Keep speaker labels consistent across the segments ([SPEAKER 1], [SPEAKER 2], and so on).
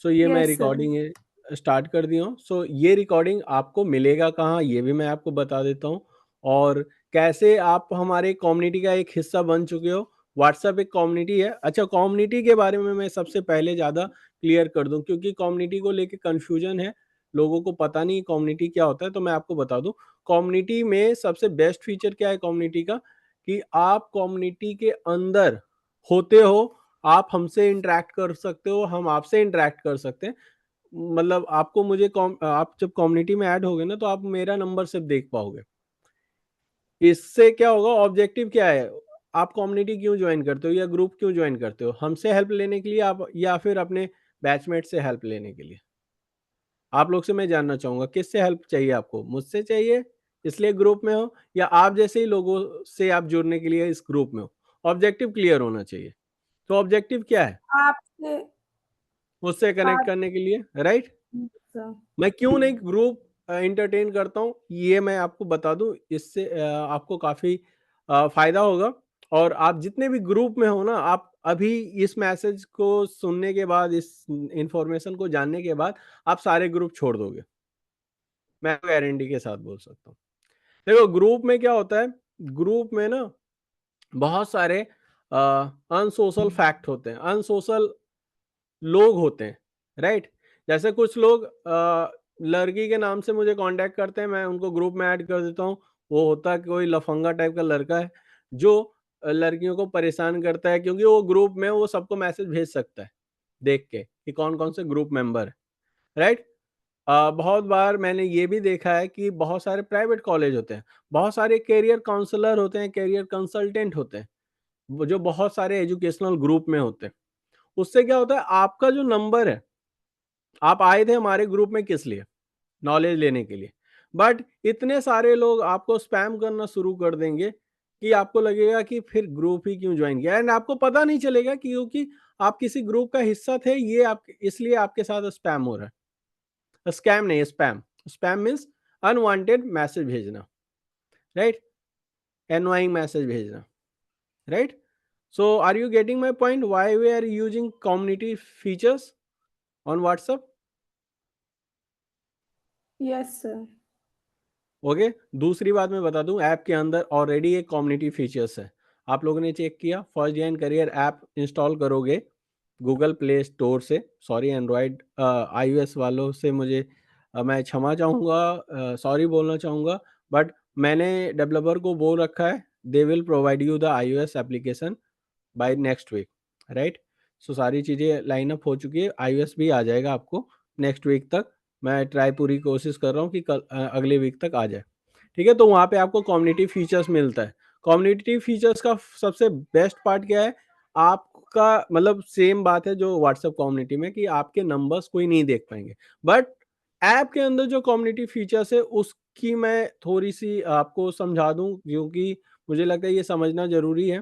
[SPEAKER 1] सो ये मैं
[SPEAKER 2] yes sir.
[SPEAKER 1] Recording start कर दिया हूँ। सो ये रिकॉर्डिंग आपको मिलेगा कहाँ, ये भी मैं आपको बता देता हूँ, और कैसे आप हमारे कम्युनिटी का एक हिस्सा बन चुके हो। व्हाट्सएप एक कम्युनिटी है। अच्छा, कम्युनिटी के बारे में मैं सबसे पहले ज़्यादा क्लियर कर दूं, क्योंकि कम्युनिटी को लेके कंफ्यूजन है, लोगों को पता नहीं कम्युनिटी क्या होता है। तो मैं आपको बता दूं, कम्युनिटी में सबसे बेस्ट फीचर क्या है कम्युनिटी का, कि आप कम्युनिटी के अंदर होते हो, आप हमसे इंटरेक्ट कर सकते हो, हम आपसे इंटरेक्ट कर सकते हैं। मतलब आपको आप जब कम्युनिटी में ऐड होगे ना, तो आप मेरा नंबर सिर्फ देख पाओगे। इससे क्या होगा, ऑब्जेक्टिव क्या है, आप कम्युनिटी क्यों ज्वाइन करते हो या ग्रुप क्यों ज्वाइन करते हो? हमसे हेल्प लेने के लिए आप, या फिर अपने बैचमेट से हेल्प लेने के लिए? आप लोग से मैं जानना चाहूंगा, किससे हेल्प चाहिए आपको? मुझसे चाहिए इसलिए ग्रुप में हो, या आप जैसे ही लोगों से आप जुड़ने के लिए इस ग्रुप में हो? ऑब्जेक्टिव क्लियर होना चाहिए। तो ऑब्जेक्टिव क्या है?
[SPEAKER 2] आपसे।
[SPEAKER 1] मुझसे कनेक्ट
[SPEAKER 2] आप।
[SPEAKER 1] करने के लिए, राइट?
[SPEAKER 2] सर।
[SPEAKER 1] मैं क्यों नहीं ग्रुप एंटरटेन करता हूँ, ये मैं आपको बता दूं। इससे आपको काफी फायदा होगा। और आप जितने भी ग्रुप में हो ना, आप अभी इस मैसेज को सुनने के बाद, इस इंफॉर्मेशन को जानने के बाद, आप सारे ग्रुप छोड़ दोगे। मैं गारंटी के साथ बोल सकता हूँ। देखो, ग्रुप में क्या होता है, ग्रुप में ना बहुत सारे अनसोशल फैक्ट होते हैं, अनसोशल लोग होते हैं, राइट? जैसे कुछ लोग लड़की के नाम से मुझे कांटेक्ट करते हैं, मैं उनको ग्रुप में ऐड कर देता हूँ। वो होता है कोई लफंगा टाइप का लड़का है, जो लड़कियों को परेशान करता है, क्योंकि वो ग्रुप में वो सबको मैसेज भेज सकता है देख के कि कौन कौन से ग्रुप मेंबर है, राइट? बहुत बार मैंने ये भी देखा है कि बहुत सारे प्राइवेट कॉलेज होते हैं, बहुत सारे कैरियर काउंसलर होते हैं, कैरियर कंसल्टेंट होते हैं, वो जो बहुत सारे एजुकेशनल ग्रुप में होते हैं। उससे क्या होता है, आपका जो नंबर है, आप आए थे हमारे ग्रुप में किस लिए? नॉलेज लेने के लिए। बट इतने सारे लोग आपको स्पैम करना शुरू कर देंगे कि आपको लगेगा कि फिर ग्रुप ही क्यों ज्वाइन किया, एंड आपको पता नहीं चलेगा कि क्योंकि आप किसी ग्रुप का हिस्सा थे, ये आप इसलिए आपके साथ स्पैम हो रहा है। स्कैम नहीं, spam. Spam means unwanted message भेजना, राइट? एनवाइंग मैसेज भेजना, right? So are you getting my point, why we are using community features on WhatsApp?
[SPEAKER 2] Yes sir.
[SPEAKER 1] Okay. दूसरी बात मैं बता दूं, ऐप के अंदर ऑलरेडी एक कम्युनिटी फीचर्स है। आप लोगों ने चेक किया? First Jan career app install करोगे गूगल प्ले स्टोर से, सॉरी एंड्रॉयड आईओएस वालों से मुझे मैं क्षमा चाहूँगा, सॉरी बोलना चाहूँगा, बट मैंने डेवलपर को बोल रखा है, they will provide you the iOS application by next week, right? So सारी चीज़ें लाइन अप हो चुकी है, आईओएस भी आ जाएगा आपको नेक्स्ट वीक तक। मैं ट्राई पूरी कोशिश कर रहा हूँ कि अगले वीक तक आ जाए, ठीक है? तो वहाँ पे आपको कम्युनिटी फीचर्स मिलता है। कम्युनिटी फीचर्स का सबसे बेस्ट पार्ट क्या है, आपका मतलब सेम बात है जो व्हाट्सएप कम्युनिटी में, कि आपके नंबर्स कोई नहीं देख पाएंगे। बट ऐप के अंदर जो कम्युनिटी फीचर्स है, उसकी मैं थोड़ी सी आपको समझा दूं, क्योंकि मुझे लगता है ये समझना जरूरी है।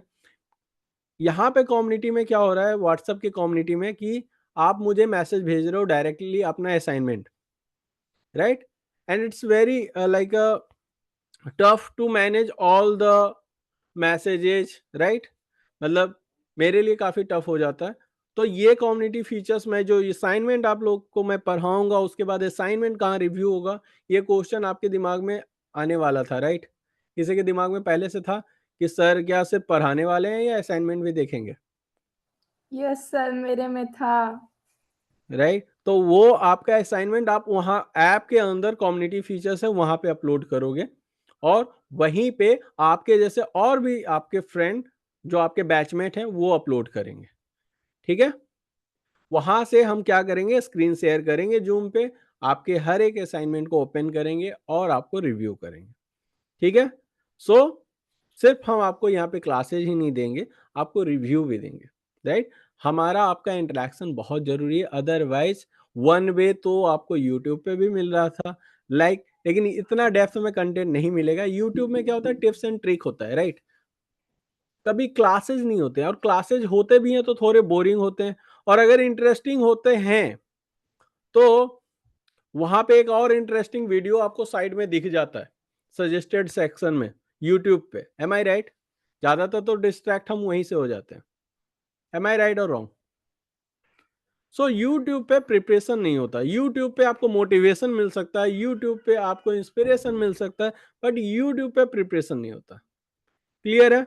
[SPEAKER 1] यहाँ पे कम्युनिटी में क्या हो रहा है, व्हाट्सएप की कम्युनिटी में, कि आप मुझे मैसेज भेज रहे हो डायरेक्टली अपना assignment, right? And it's very like tough to manage all the messages, right? मतलब मेरे लिए काफी टफ हो जाता है। तो ये कम्युनिटी फीचर्स में, जो असाइनमेंट आप लोग को मैं पढ़ाऊंगा, उसके बाद असाइनमेंट कहाँ रिव्यू होगा, ये क्वेश्चन आपके दिमाग में आने वाला था, राइट? किसी के दिमाग में पहले से था कि सर क्या सिर्फ पढ़ाने वाले हैं या असाइनमेंट भी देखेंगे,
[SPEAKER 2] यस सर, मेरे में था।
[SPEAKER 1] राइट? तो वो आपका असाइनमेंट आप वहाँ ऐप के अंदर कम्युनिटी फीचर्स है वहां पे अपलोड करोगे, और वहीं पे आपके जैसे और भी आपके फ्रेंड जो आपके बैचमेट हैं वो अपलोड करेंगे, ठीक है? वहां से हम क्या करेंगे, स्क्रीन शेयर करेंगे जूम पे, आपके हर एक असाइनमेंट को ओपन करेंगे और आपको रिव्यू करेंगे, ठीक है? सो सिर्फ हम आपको यहाँ पे क्लासेज ही नहीं देंगे, आपको रिव्यू भी देंगे, राइट? हमारा आपका इंटरेक्शन बहुत जरूरी है, अदरवाइज वन वे तो आपको यूट्यूब पे भी मिल रहा था, लाइक, लेकिन इतना डेप्थ में कंटेंट नहीं मिलेगा। यूट्यूब में क्या होता है, टिप्स एंड ट्रिक होता है, राइट? कभी क्लासेज नहीं होते हैं, और क्लासेज होते भी हैं तो थोड़े बोरिंग होते हैं, और अगर इंटरेस्टिंग होते हैं तो वहां पे एक और इंटरेस्टिंग वीडियो आपको साइड में दिख जाता है सजेस्टेड सेक्शन में, यूट्यूब पे। M I right? ज्यादातर तो डिस्ट्रैक्ट हम वहीं से हो जाते हैं। एम आई राइट और रॉन्ग? सो यूट्यूब पे प्रिपरेशन नहीं होता, यूट्यूब पे आपको मोटिवेशन मिल सकता है, यूट्यूब पे आपको इंस्पिरेशन मिल सकता है, बट यूट्यूब पे प्रिपरेशन नहीं होता। क्लियर है?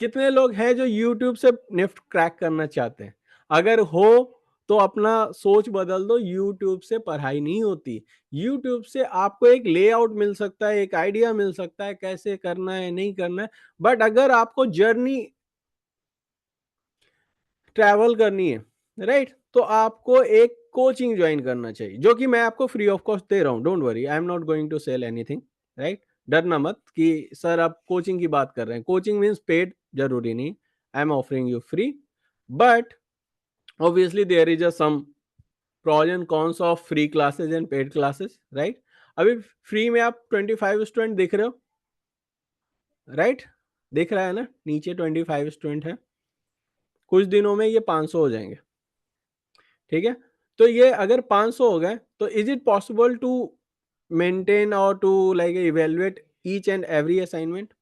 [SPEAKER 1] कितने लोग हैं जो यूट्यूब से निफ्ट क्रैक करना चाहते हैं? अगर हो तो अपना सोच बदल दो, यूट्यूब से पढ़ाई नहीं होती। यूट्यूब से आपको एक लेआउट मिल सकता है, एक आइडिया मिल सकता है कैसे करना है, नहीं करना है, बट अगर आपको जर्नी ट्रैवल करनी है, राइट, तो आपको एक कोचिंग ज्वाइन करना चाहिए, जो कि मैं आपको फ्री ऑफ कॉस्ट दे रहा हूँ। Don't worry, I am not going to sell anything, right. डरना मत कि सर आप कोचिंग की बात कर रहे हैं, कोचिंग मीन्स पेड, जरूरी नहीं। I am offering you free, but obviously there is a some pros and cons of free classes and paid classes, right. अभी फ्री में आप 25 स्टूडेंट दिख रहे हो, राइट, दिख रहा है ना, नीचे 25 स्टूडेंट है, कुछ दिनों में ये 500 हो जाएंगे, ठीक है। तो ये अगर 500 हो गए, तो is it possible to maintain or to like evaluate each and every assignment?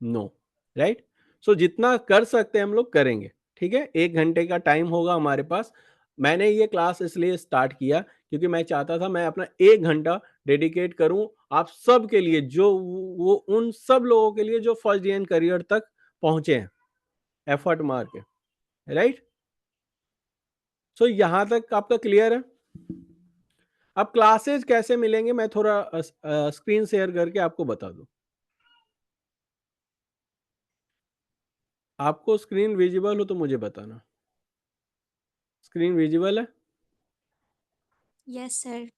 [SPEAKER 1] No, right. So जितना कर सकते हैं हम लोग करेंगे, ठीक है। 1 घंटे का टाइम होगा हमारे पास। मैंने ये क्लास इसलिए स्टार्ट किया क्योंकि मैं चाहता था मैं अपना 1 घंटा डेडिकेट करूं आप सब के लिए, जो वो उन सब लोगों के लिए जो फर्स्ट ईयर करियर तक पहुंचे हैं एफर्ट मार के, राइट। सो यहां तक आपका क्लियर है? अब क्लासेस कैसे मिलेंगे, मैं थोड़ा स्क्रीन शेयर करके आपको बता दूं। आपको स्क्रीन विजिबल हो तो मुझे बताना। स्क्रीन विजिबल है?
[SPEAKER 3] Yes sir.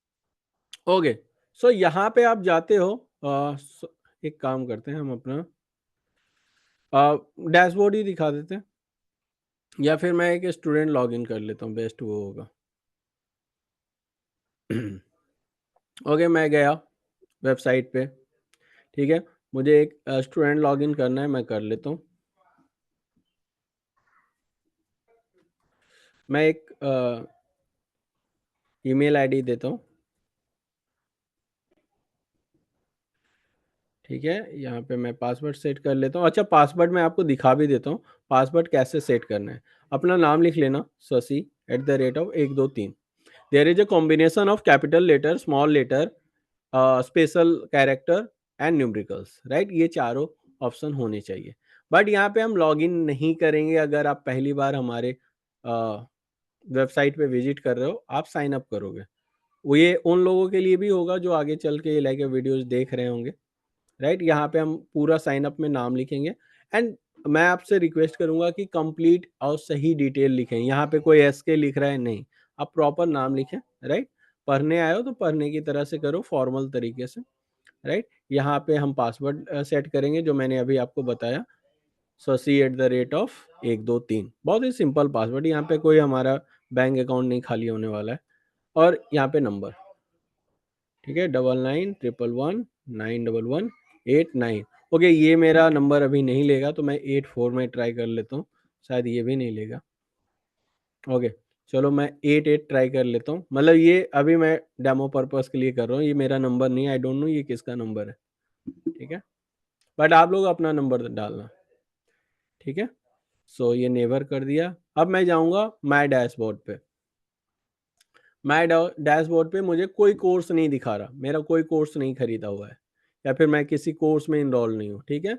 [SPEAKER 1] ओके। सो यहाँ पे आप जाते हो, एक काम करते हैं हम अपना डैशबोर्ड ही दिखा देते हैं, या फिर मैं एक स्टूडेंट लॉगिन कर लेता हूँ, बेस्ट वो होगा। ओके, मैं गया वेबसाइट पे, ठीक है। मुझे एक स्टूडेंट लॉगिन करना है, मैं कर लेता हूँ। मैं एक ईमेल आईडी देता हूँ, ठीक है। यहाँ पे मैं पासवर्ड सेट कर लेता हूँ। अच्छा, पासवर्ड मैं आपको दिखा भी देता हूँ पासवर्ड कैसे सेट करना है। अपना नाम लिख लेना, शशि@, 123। There is a combination of capital letter, small letter, special character and numericals, right. ये चारों ऑप्शन होने चाहिए। बट यहाँ पे हम लॉगिन नहीं करेंगे। अगर आप पहली बार हमारे वेबसाइट पे विजिट कर रहे हो, आप साइन अप करोगे, वो ये उन लोगों के लिए भी होगा जो आगे चल के लाइक वीडियोस देख रहे होंगे, राइट। यहाँ पे हम पूरा साइन अप में नाम लिखेंगे, एंड मैं आपसे रिक्वेस्ट करूंगा कि कंप्लीट और सही डिटेल लिखें। यहाँ पे कोई एस के लिख रहा है नहीं, आप प्रॉपर नाम लिखें, राइट। पढ़ने आए हो तो पढ़ने की तरह से करो, फॉर्मल तरीके से, राइट। यहाँ पे हम पासवर्ड सेट करेंगे जो मैंने अभी आपको बताया, शशि@123। बहुत ही सिंपल पासवर्ड, यहाँ पे कोई हमारा बैंक अकाउंट नहीं खाली होने वाला है। और यहाँ पे नंबर, ठीक है, 9911191189। ओके, ये मेरा नंबर अभी नहीं लेगा, तो मैं 84 में ट्राई कर लेता हूँ, शायद ये भी नहीं लेगा। ओके, चलो मैं 88 ट्राई कर लेता हूँ। मतलब ये अभी मैं डेमो पर्पस के लिए कर रहा हूँ, ये मेरा नंबर नहीं है, आई डोंट नो ये किसका नंबर है, ठीक है। बट आप लोग अपना नंबर डालना, ठीक है। सो ये नेवर कर दिया। अब मैं जाऊँगा माई डैशबोर्ड पे। माई डैशबोर्ड पे मुझे कोई कोर्स नहीं दिखा रहा, मेरा कोई कोर्स नहीं खरीदा हुआ है, या फिर मैं किसी कोर्स में इनरोल नहीं हूँ, ठीक है।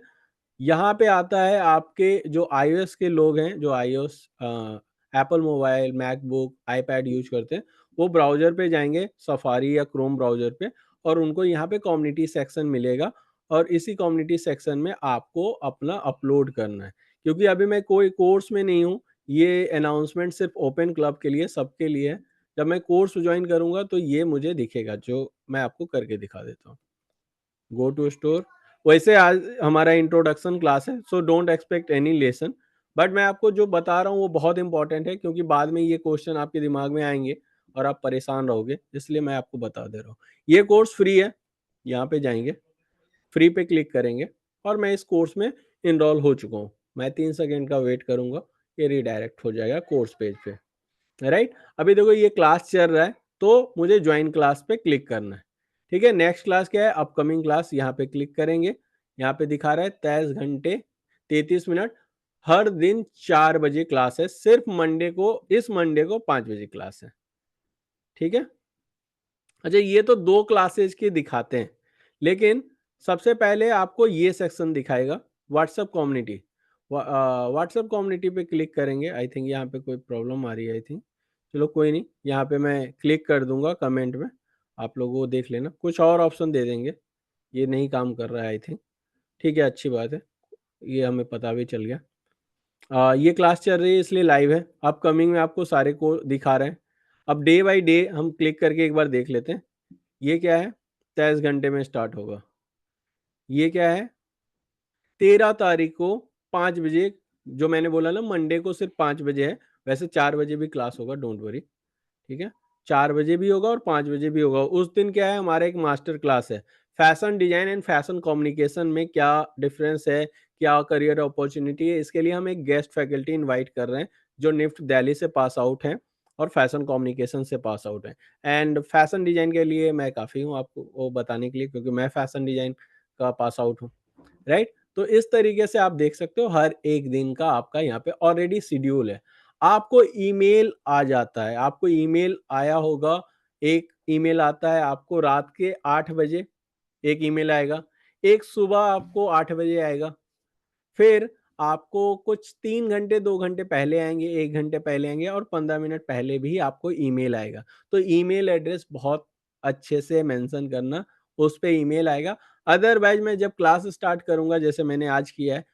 [SPEAKER 1] यहाँ पे आता है आपके जो iOS के लोग हैं, जो iOS Apple mobile, MacBook, iPad use करते हैं, वो ब्राउजर पे जाएंगे, सफारी या क्रोम ब्राउजर पे, और उनको यहाँ पे कम्युनिटी सेक्शन मिलेगा, और इसी कम्युनिटी सेक्शन में आपको अपना अपलोड करना है। क्योंकि अभी मैं कोई कोर्स में नहीं हूँ, ये अनाउंसमेंट सिर्फ ओपन क्लब के लिए, सबके लिए है। जब मैं कोर्स ज्वाइन करूंगा तो ये मुझे दिखेगा, जो मैं आपको करके दिखा देता हूँ। Go to store. वैसे आज हमारा इंट्रोडक्शन क्लास है, so don't expect any lesson, but मैं आपको जो बता रहा हूँ वो बहुत इंपॉर्टेंट है, क्योंकि बाद में ये क्वेश्चन आपके दिमाग में आएंगे और आप परेशान रहोगे, इसलिए मैं आपको बता दे रहा हूँ। ये कोर्स फ्री है, यहाँ पे जाएंगे, फ्री पे क्लिक करेंगे, और मैं इस कोर्स में इनरोल हो चुका हूँ। मैं 3 सेकेंड का वेट करूंगा, ये रिडायरेक्ट हो जाएगा कोर्स पेज पे, राइट। अभी देखो ये क्लास चल रहा है, तो मुझे ज्वाइन क्लास पे क्लिक करना है, ठीक है। नेक्स्ट क्लास क्या है, अपकमिंग क्लास, यहाँ पे क्लिक करेंगे। यहाँ पे दिखा रहा है 23 घंटे 33 मिनट हर दिन 4 बजे क्लास है, सिर्फ मंडे को, इस मंडे को 5 बजे क्लास है, ठीक है। अच्छा, ये तो 2 क्लासेज के दिखाते हैं, लेकिन सबसे पहले आपको ये सेक्शन दिखाएगा, व्हाट्सएप कम्युनिटी। व्हाट्सएप कम्युनिटी पे क्लिक करेंगे। आई थिंक यहाँ पे कोई प्रॉब्लम आ रही है, आई थिंक, चलो कोई नहीं, यहाँ पे मैं क्लिक कर दूंगा कमेंट में, आप लोग वो देख लेना, कुछ और ऑप्शन दे देंगे, ये नहीं काम कर रहा है आई थिंक, ठीक है, अच्छी बात है, ये हमें पता भी चल गया। ये क्लास चल रही है इसलिए लाइव है, अपकमिंग में आपको सारे को दिखा रहे हैं। अब डे बाय डे हम क्लिक करके एक बार देख लेते हैं। ये क्या है, 23 घंटे में स्टार्ट होगा। ये क्या है, 13 तारीख को 5 बजे, जो मैंने बोला ना मंडे को सिर्फ 5 बजे है, वैसे 4 बजे भी क्लास होगा, डोंट वरी, ठीक है, 4 बजे भी होगा और 5 बजे भी होगा। उस दिन क्या है, हमारा एक मास्टर क्लास है, fashion design and fashion communication में क्या डिफरेंस है, क्या करियर अपॉर्चुनिटी है, इसके लिए हम एक गेस्ट फैकल्टी इनवाइट कर रहे हैं जो निफ्ट दिल्ली से पास आउट हैं और फैशन कम्युनिकेशन से पास आउट हैं। एंड फैशन डिजाइन के लिए मैं काफ़ी हूँ आपको वो बताने के लिए, क्योंकि मैं फैशन डिजाइन का पास आउट हूँ, राइट। तो इस तरीके से आप देख सकते हो हर एक दिन का आपका यहाँ पे ऑलरेडी शेड्यूल है। आपको ईमेल आ जाता है, आपको ईमेल आया होगा, एक ईमेल आता है आपको रात के 8 बजे, एक ईमेल आएगा, एक सुबह आपको 8 बजे आएगा, फिर आपको कुछ 3 घंटे 2 घंटे पहले आएंगे, 1 घंटे पहले आएंगे और 15 मिनट पहले भी आपको ईमेल आएगा। तो ईमेल एड्रेस बहुत अच्छे से मेंशन करना, उस पे ईमेल आएगा। अदरवाइज मैं जब क्लास स्टार्ट करूंगा जैसे मैंने आज किया है,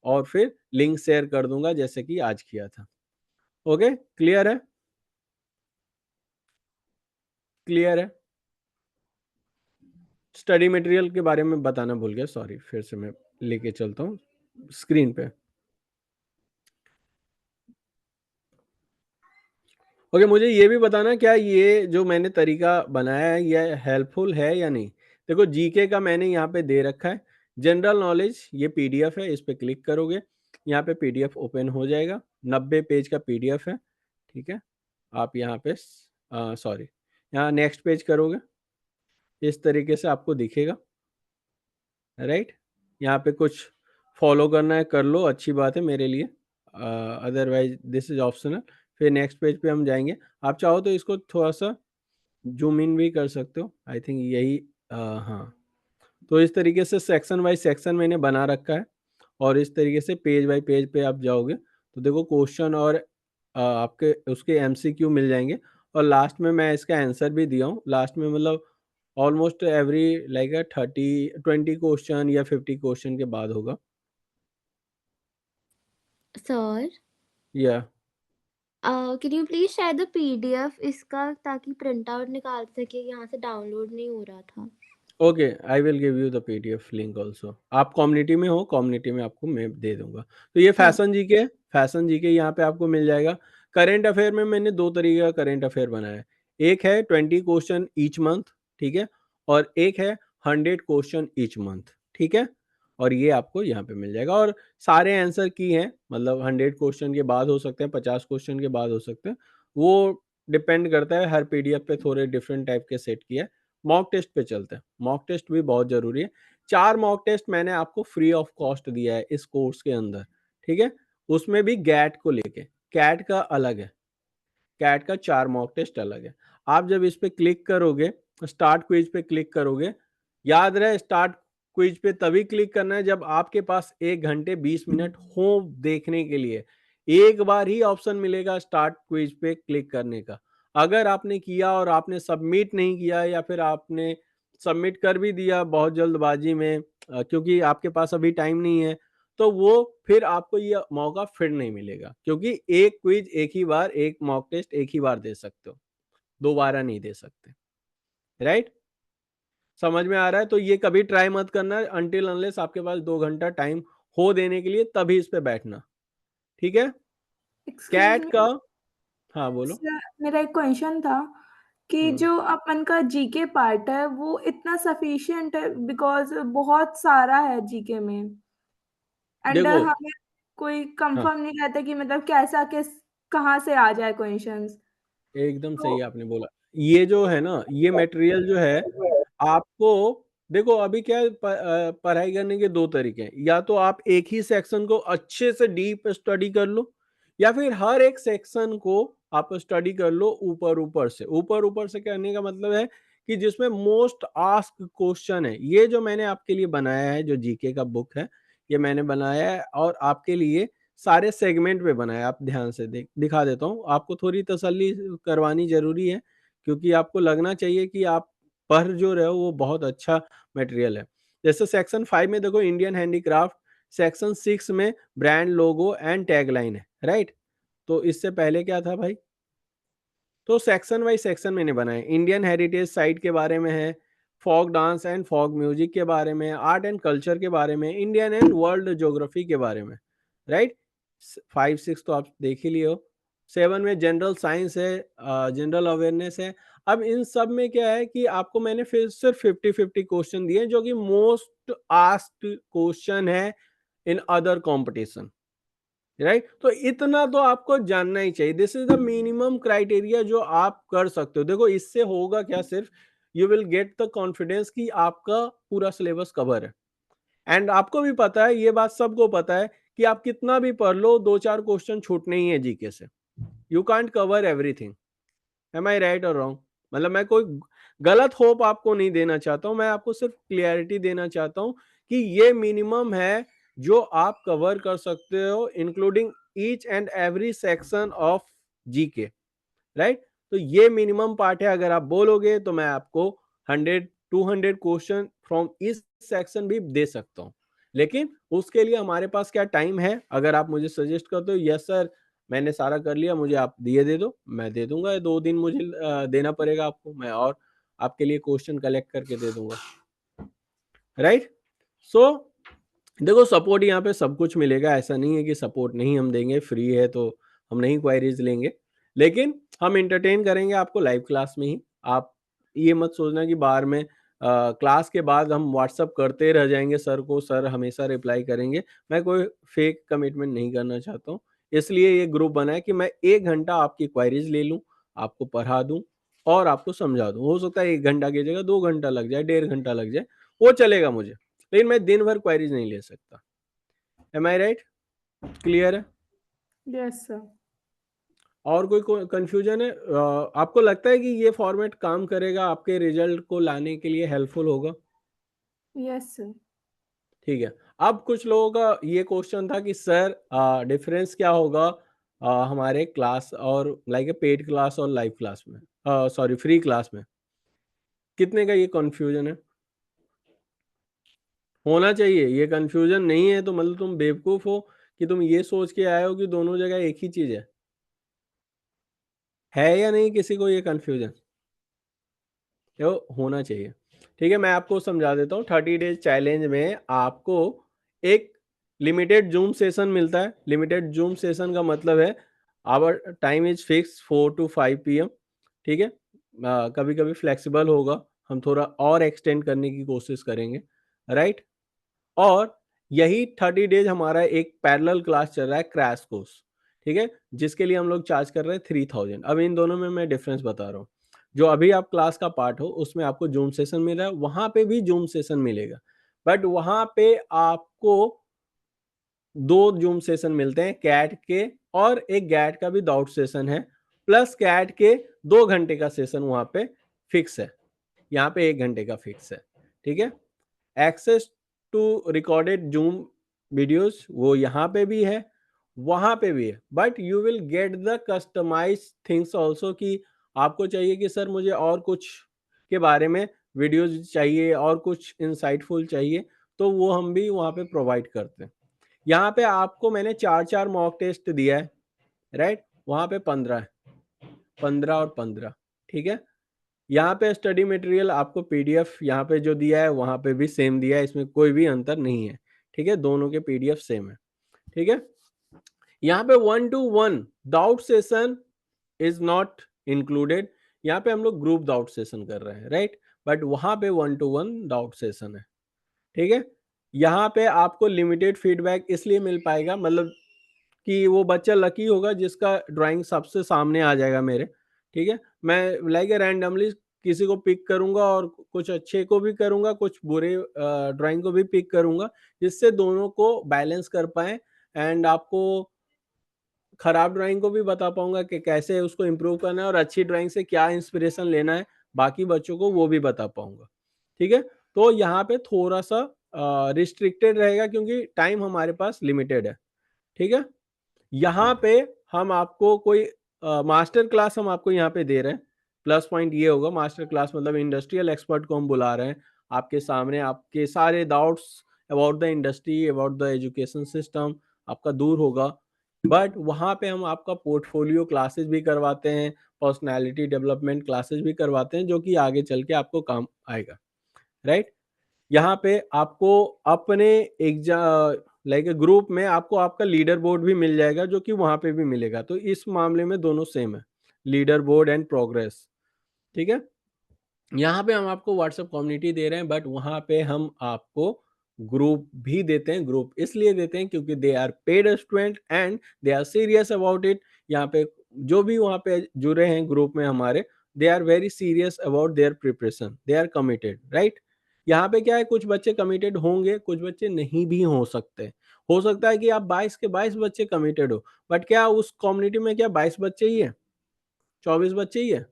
[SPEAKER 1] और फिर लिंक शेयर कर दूंगा जैसे कि आज किया था। ओके, क्लियर है, क्लियर है। स्टडी मटेरियल के बारे में बताना भूल गया, सॉरी, फिर से मैं लेके चलता हूँ स्क्रीन पे। ओके, मुझे ये भी बताना क्या ये जो मैंने तरीका बनाया है ये हेल्पफुल है या नहीं। देखो, जीके का मैंने यहाँ पे दे रखा है, जनरल नॉलेज ये पीडीएफ है, इस पे क्लिक करोगे यहाँ पे पीडीएफ ओपन हो जाएगा, 90 पेज का पीडीएफ है, ठीक है। आप यहाँ पे सॉरी, यहाँ नेक्स्ट पेज करोगे, इस तरीके से आपको दिखेगा, राइट। यहाँ पे कुछ फॉलो करना है कर लो, अच्छी बात है मेरे लिए, अदरवाइज दिस इज ऑप्शनल। फिर नेक्स्ट पेज पे हम जाएंगे, आप चाहो तो इसको थोड़ा सा जूम इन भी कर सकते हो, आई थिंक यही हाँ। तो इस तरीके से सेक्शन वाइज सेक्शन मैंने बना रखा है, और इस तरीके से पेज बाय पेज पे आप जाओगे तो देखो क्वेश्चन और आपके उसके एमसीक्यू मिल जाएंगे, और लास्ट में मैं इसका आंसर भी दिया हूँ, लास्ट में मतलब ऑलमोस्ट एवरी लाइक 20 क्वेश्चन या 50 क्वेश्चन के बाद होगा।
[SPEAKER 3] सर,
[SPEAKER 1] या
[SPEAKER 3] can you please share the PDF इसका, ताकि प्रिंट आउट निकाल सके, यहाँ से डाउनलोड नहीं हो रहा था।
[SPEAKER 1] Okay, I will give you the PDF link also. आप कम्युनिटी में हो, कम्युनिटी में आपको मैं दे दूंगा। तो ये
[SPEAKER 3] हाँ।
[SPEAKER 1] फैशन जीके यहाँ पे आपको मिल जाएगा। करेंट अफेयर में मैंने 2 तरीके का करेंट अफेयर बनाया है, एक है 20 क्वेश्चन ईच मंथ, ठीक है, और एक है 100 क्वेश्चन ईच मंथ, ठीक है। और ये आपको यहाँ पे मिल जाएगा, और सारे आंसर की हैं, मतलब 100 क्वेश्चन के बाद हो सकते हैं, 50 क्वेश्चन के बाद हो सकते हैं, वो डिपेंड करता है, हर पीडीएफ पे थोड़े डिफरेंट टाइप के सेट किया है। मॉक टेस्ट पे चलते हैं, मॉक टेस्ट भी बहुत जरूरी है। 4 मॉक टेस्ट मैंने आपको फ्री ऑफ कॉस्ट दिया है इस कोर्स के अंदर, ठीक है, उसमें भी गैट को लेके, कैट का अलग है, कैट का 4 मॉक टेस्ट अलग है। आप जब इस पे क्लिक करोगे, स्टार्ट क्विज पे क्लिक करोगे, याद रहे स्टार्ट क्विज पे तभी क्लिक करना है जब आपके पास 1 घंटे 20 मिनट हो देखने के लिए, एक बार ही ऑप्शन मिलेगा स्टार्ट क्विज पे क्लिक करने का। अगर आपने किया और आपने सबमिट नहीं किया, या फिर आपने सबमिट कर भी दिया बहुत जल्दबाजी में, क्योंकि आपके पास अभी टाइम नहीं है, तो वो फिर आपको ये मौका फिर नहीं मिलेगा, क्योंकि एक क्विज एक ही बार, एक मॉक टेस्ट एक ही बार दे सकते हो, दोबारा नहीं दे सकते, राइट। समझ में आ रहा है। तो ये कभी ट्राई मत करना अनटिल अनलेस आपके पास 2 घंटा टाइम हो देने के लिए, तभी इस पे बैठना, ठीक है।
[SPEAKER 2] एक्सक्यूज
[SPEAKER 1] कैट
[SPEAKER 2] मी
[SPEAKER 1] का, हाँ बोलो।
[SPEAKER 2] सर, मेरा एक क्वेश्चन था कि
[SPEAKER 1] हम्म,
[SPEAKER 2] जो अपन का जीके पार्ट है वो इतना सफिशिएंट है, बिकॉज बहुत सारा है जीके में, एंड
[SPEAKER 1] देखो,
[SPEAKER 2] हमें कोई
[SPEAKER 1] हाँ,
[SPEAKER 2] कंफर्म नहीं रहता कि मतलब कैसा किस कहाँ से आ जाए क्वेश्चंस।
[SPEAKER 1] एकदम
[SPEAKER 2] तो
[SPEAKER 1] सही आपने बोला। ये जो है ना, ये मटेरियल जो है आपको देखो अभी क्या है, पढ़ाई करने के दो तरीके हैं, या तो आप एक ही सेक्शन को अच्छे से डीप स्टडी कर लो, या फिर हर एक सेक्शन को आप स्टडी कर लो ऊपर ऊपर से। ऊपर ऊपर से कहने का मतलब है कि जिसमें मोस्ट आस्क क्वेश्चन है। ये जो मैंने आपके लिए बनाया है, जो जीके का बुक है, ये मैंने बनाया है और आपके लिए सारे सेगमेंट में बनाया है। आप ध्यान से दिखा देता हूँ, आपको थोड़ी तसल्ली करवानी जरूरी है, क्योंकि आपको लगना चाहिए कि आप पढ़ जो रहे हो वो बहुत अच्छा मटेरियल है। जैसे सेक्शन 5 में देखो इंडियन हैंडीक्राफ्ट, सेक्शन 6 में ब्रांड लोगो एंड टैगलाइन है, राइट। तो इससे पहले क्या था भाई, तो सेक्शन वाइज सेक्शन मैंने बनाए। इंडियन हेरिटेज साइट के बारे में है, folk dance and folk music के बारे में, आर्ट एंड कल्चर के बारे में, इंडियन एंड वर्ल्ड ज्योग्राफी के बारे में, राइट। 5 6 तो आप देख ही लिए हो। 7 में जनरल साइंस है, जनरल अवेयरनेस है। अब इन सब में क्या है कि आपको मैंने फिर सिर्फ 50-50 क्वेश्चन दिए, जो कि मोस्ट आस्क्ड क्वेश्चन है इन अदर कंपटीशन, राइट। तो इतना तो आपको जानना ही चाहिए। This is the minimum criteria जो आप कर सकते हो। देखो इससे होगा क्या, सिर्फ you will get the confidence कि आपका पूरा सिलेबस कवर है। एंड आपको भी पता है, ये बात सबको पता है कि आप कितना भी पढ़ लो, 2-4 क्वेश्चन छूटने ही है जीके से। You can't cover everything. Am I right और रॉन्ग? मतलब मैं कोई गलत होप आपको नहीं देना चाहता हूं, मैं आपको सिर्फ क्लियरिटी देना चाहता हूं कि ये मिनिमम है जो आप कवर कर सकते हो, including each and every section of GK, right. तो ये मिनिमम पार्ट है। अगर आप बोलोगे तो मैं आपको 100-200 क्वेश्चन फ्रॉम इस सेक्शन भी दे सकता हूं, लेकिन उसके लिए हमारे पास क्या टाइम है। अगर आप मुझे सजेस्ट करते हो यस सर मैंने सारा कर लिया, मुझे आप दिए दे दो, मैं दे दूंगा। 2 दिन मुझे देना पड़ेगा आपको, मैं और आपके लिए क्वेश्चन कलेक्ट करके दे दूंगा, राइट। सो देखो सपोर्ट यहाँ पे सब कुछ मिलेगा, ऐसा नहीं है कि सपोर्ट नहीं हम देंगे, फ्री है तो हम नहीं क्वायरीज लेंगे, लेकिन हम इंटरटेन करेंगे आपको लाइव क्लास में ही। आप ये मत सोचना कि बाहर में क्लास के बाद हम व्हाट्सअप करते रह जाएंगे सर को, सर हमेशा रिप्लाई करेंगे। मैं कोई फेक कमिटमेंट नहीं करना चाहता हूँ, इसलिए ये ग्रुप बना है कि मैं 1 घंटा आपकी क्वायरीज ले लूँ, आपको पढ़ा दूँ और आपको समझा दूँ। हो सकता है 1 घंटा की जगह 2 घंटा लग जाए, 1.5 घंटा लग जाए, वो चलेगा मुझे, लेकिन मैं दिन भर क्वेरीज नहीं ले सकता। M I right? क्लियर है?
[SPEAKER 2] Yes sir.
[SPEAKER 1] और कोई कंफ्यूजन है? आपको लगता है कि ये फॉर्मेट काम करेगा, आपके रिजल्ट को लाने के लिए हेल्पफुल होगा?
[SPEAKER 2] Yes sir.
[SPEAKER 1] ठीक है। अब कुछ लोगों का ये क्वेश्चन था कि सर डिफरेंस क्या होगा हमारे क्लास और लाइक ए पेड क्लास और लाइव क्लास में, सॉरी फ्री क्लास में। कितने का ये कंफ्यूजन है? होना चाहिए। ये कंफ्यूजन नहीं है तो मतलब तुम बेवकूफ हो कि तुम ये सोच के आए हो कि दोनों जगह एक ही चीज है या नहीं? किसी को ये कंफ्यूजन तो होना चाहिए। ठीक है, मैं आपको समझा देता हूँ। 30 डेज चैलेंज में आपको एक लिमिटेड जूम सेशन मिलता है। लिमिटेड जूम सेशन का मतलब है our time is fix 4 to 5 PM। ठीक है, कभी कभी फ्लेक्सिबल होगा, हम थोड़ा और एक्सटेंड करने की कोशिश करेंगे, राइट। और यही 30 डेज हमारा एक पैरेलल क्लास चल रहा है, क्रैश कोर्स, ठीक है, जिसके लिए हम लोग चार्ज कर रहे हैं 3000। अब इन दोनों में मैं डिफरेंस बता रहा हूँ। जो अभी आप क्लास का पार्ट हो उसमें आपको जूम सेशन मिल रहा है, वहां पे भी जूम सेशन मिलेगा, बट वहां पे आपको 2 जूम सेशन मिलते हैं, कैट के और एक गैट का भी डाउट सेशन है, प्लस कैट के 2 घंटे का सेशन वहां पे फिक्स है, यहाँ पे 1 घंटे का फिक्स है। ठीक है, access to recorded zoom videos वो यहाँ पे भी है, वहां पे भी है, but you will get the customize things also, कि आपको चाहिए कि सर मुझे और कुछ के बारे में वीडियोस चाहिए और कुछ इंसाइटफुल चाहिए, तो वो हम भी वहां पे प्रोवाइड करते हैं। यहाँ पे आपको मैंने 4-4 मॉक टेस्ट दिया है, राइट। वहां पे 15 है, 15 और 15। ठीक है, यहाँ पे स्टडी मटेरियल आपको पीडीएफ यहाँ पे जो दिया है वहां पे भी सेम दिया है, इसमें कोई भी अंतर नहीं है। ठीक है, दोनों के पीडीएफ सेम है। ठीक है, यहाँ पे 1-to-1 doubt session is not included. यहाँ पे हम लोग ग्रुप डाउट सेशन कर रहे हैं, राइट, बट वहां पे 1-to-1 डाउट सेशन है। ठीक है, यहाँ पे आपको लिमिटेड फीडबैक इसलिए मिल पाएगा, मतलब कि वो बच्चा लकी होगा जिसका ड्राइंग सबसे सामने आ जाएगा मेरे। ठीक है, मैं लाइक रैंडमली किसी को पिक करूंगा और कुछ अच्छे को भी करूंगा, कुछ बुरे ड्राइंग को भी पिक करूंगा, जिससे दोनों को बैलेंस कर पाए एंड आपको खराब ड्राइंग को भी बता पाऊंगा कि कैसे उसको इम्प्रूव करना है और अच्छी ड्राइंग से क्या इंस्पिरेशन लेना है बाकी बच्चों को, वो भी बता पाऊंगा। ठीक है, तो यहाँ पे थोड़ा सा रिस्ट्रिक्टेड रहेगा क्योंकि टाइम हमारे पास लिमिटेड है। ठीक है, यहाँ पे हम आपको कोई मास्टर क्लास हम आपको यहाँ पे दे रहे हैं। प्लस पॉइंट ये होगा, मास्टर क्लास मतलब इंडस्ट्रियल एक्सपर्ट को हम बुला रहे हैं आपके सामने, आपके सारे doubts about the industry, about the education system आपका दूर होगा। बट वहाँ पे हम आपका पोर्टफोलियो क्लासेस भी करवाते हैं, पर्सनालिटी डेवलपमेंट क्लासेस भी करवाते हैं, जो कि आगे चल के आपको काम आएगा। राइट, यहाँ पे आपको अपने लाइक ग्रुप में आपको आपका लीडर बोर्ड भी मिल जाएगा, जो कि वहां पे भी मिलेगा। तो इस मामले में दोनों सेम है, लीडर बोर्ड एंड प्रोग्रेस। ठीक है, यहाँ पे हम आपको व्हाट्सएप कम्युनिटी दे रहे हैं, बट वहां पे हम आपको ग्रुप भी देते हैं। ग्रुप इसलिए देते हैं क्योंकि they are paid student and they are serious about it. यहाँ पे जो भी वहाँ पे जुड़े हैं ग्रुप में हमारे, they are very serious about their preparation, they are committed. Right, यहाँ पे क्या है, कुछ बच्चे कमिटेड होंगे, कुछ बच्चे नहीं भी हो सकते। हो सकता है कि आप 22 के 22 बच्चे कमिटेड हो, बट क्या उस कम्युनिटी में क्या 22 बच्चे ही है, 24 बच्चे ही है?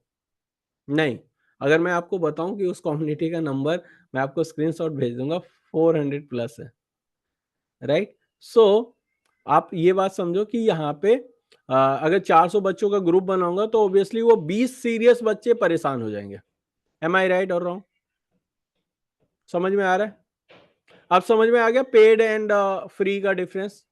[SPEAKER 1] नहीं। अगर मैं आपको बताऊं कि उस कम्युनिटी का नंबर, मैं आपको स्क्रीनशॉट भेज दूंगा, 400 प्लस है। राइट, सो आप ये बात समझो कि यहाँ पे अगर 400 बच्चों का ग्रुप बनाऊंगा तो ऑब्वियसली वो 20 सीरियस बच्चे परेशान हो जाएंगे। एम आई राइट और रॉन्ग? समझ में आ रहा है? अब समझ में आ गया पेड एंड फ्री का डिफरेंस?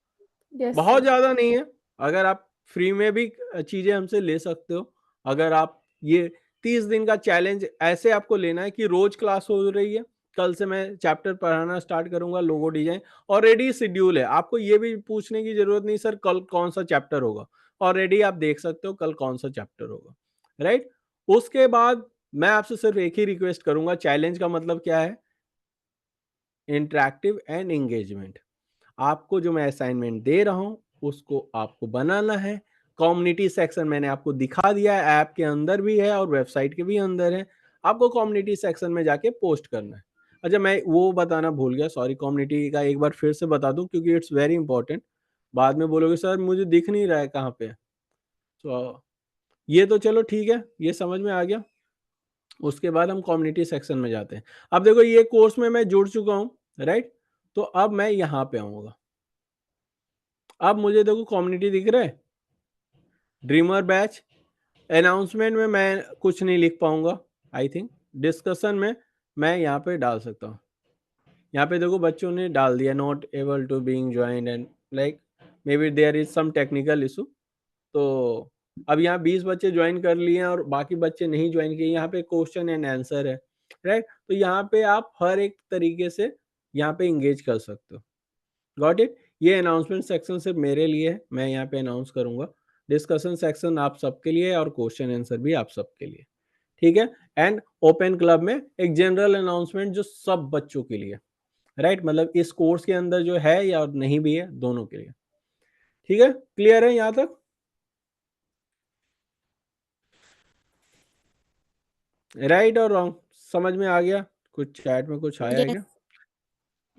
[SPEAKER 2] यस
[SPEAKER 1] बहुत
[SPEAKER 2] सर।
[SPEAKER 1] ज्यादा नहीं है। अगर आप फ्री में भी चीजें हमसे ले सकते हो, अगर आप ये 30 दिन का चैलेंज ऐसे आपको लेना है कि रोज क्लास हो रही है, कल से मैं चैप्टर पढ़ाना स्टार्ट करूंगा, लोगो डिजाइन ऑलरेडी शेड्यूल है, आपको ये भी पूछने की जरूरत नहीं सर कल कौन सा चैप्टर होगा, ऑलरेडी आप देख सकते हो कल कौन सा चैप्टर होगा। राइट, उसके बाद मैं आपसे सिर्फ एक ही रिक्वेस्ट करूंगा, चैलेंज का मतलब क्या है? Interactive and engagement. आपको जो मैं असाइनमेंट दे रहा हूं उसको आपको बनाना है। कम्युनिटी सेक्शन मैंने आपको दिखा दिया है, ऐप के अंदर भी है और वेबसाइट के भी अंदर है। आपको कम्युनिटी सेक्शन में जाके पोस्ट करना है। अच्छा, मैं वो बताना भूल गया, सॉरी, कम्युनिटी का एक बार फिर से बता दूं क्योंकि इट्स वेरी इंपॉर्टेंट। बाद में बोलोगे सर मुझे दिख नहीं रहा है कहाँ पे। तो ये तो चलो ठीक है, ये समझ में आ गया। उसके बाद हम कम्युनिटी सेक्शन में जाते हैं। अब देखो ये कोर्स में मैं जुड़ चुका हूं, राइट, तो अब मैं यहाँ पे आऊंगा। अब मुझे देखो कम्युनिटी दिख रहा है, ड्रीमर बैच। अनाउंसमेंट में मैं कुछ नहीं लिख पाऊंगा आई थिंक। डिस्कशन में मैं यहाँ पे डाल सकता हूँ। यहाँ पे देखो बच्चों ने डाल दिया not able to being joined and like may be there is some technical issue. तो अब यहाँ 20 बच्चे ज्वाइन कर लिए हैं और बाकी बच्चे नहीं ज्वाइन किए। यहाँ पे क्वेश्चन एंड आंसर है, राइट, तो यहाँ पे आप हर एक तरीके से यहाँ पे इंगेज कर सकते हो। Got it? ये अनाउंसमेंट सेक्शन सिर्फ मेरे लिए है, मैं यहाँ पे अनाउंस करूंगा। डिस्कशन सेक्शन आप सबके लिए और क्वेश्चन आंसर भी आप सबके लिए। ठीक है, एंड ओपन क्लब में एक जनरल अनाउंसमेंट जो सब बच्चों के लिए, राइट, मतलब इस कोर्स के अंदर जो है या नहीं भी है, दोनों के लिए। ठीक है, क्लियर है यहां तक? राइट और रॉन्ग समझ में आ गया? कुछ चैट में कुछ आया है क्या?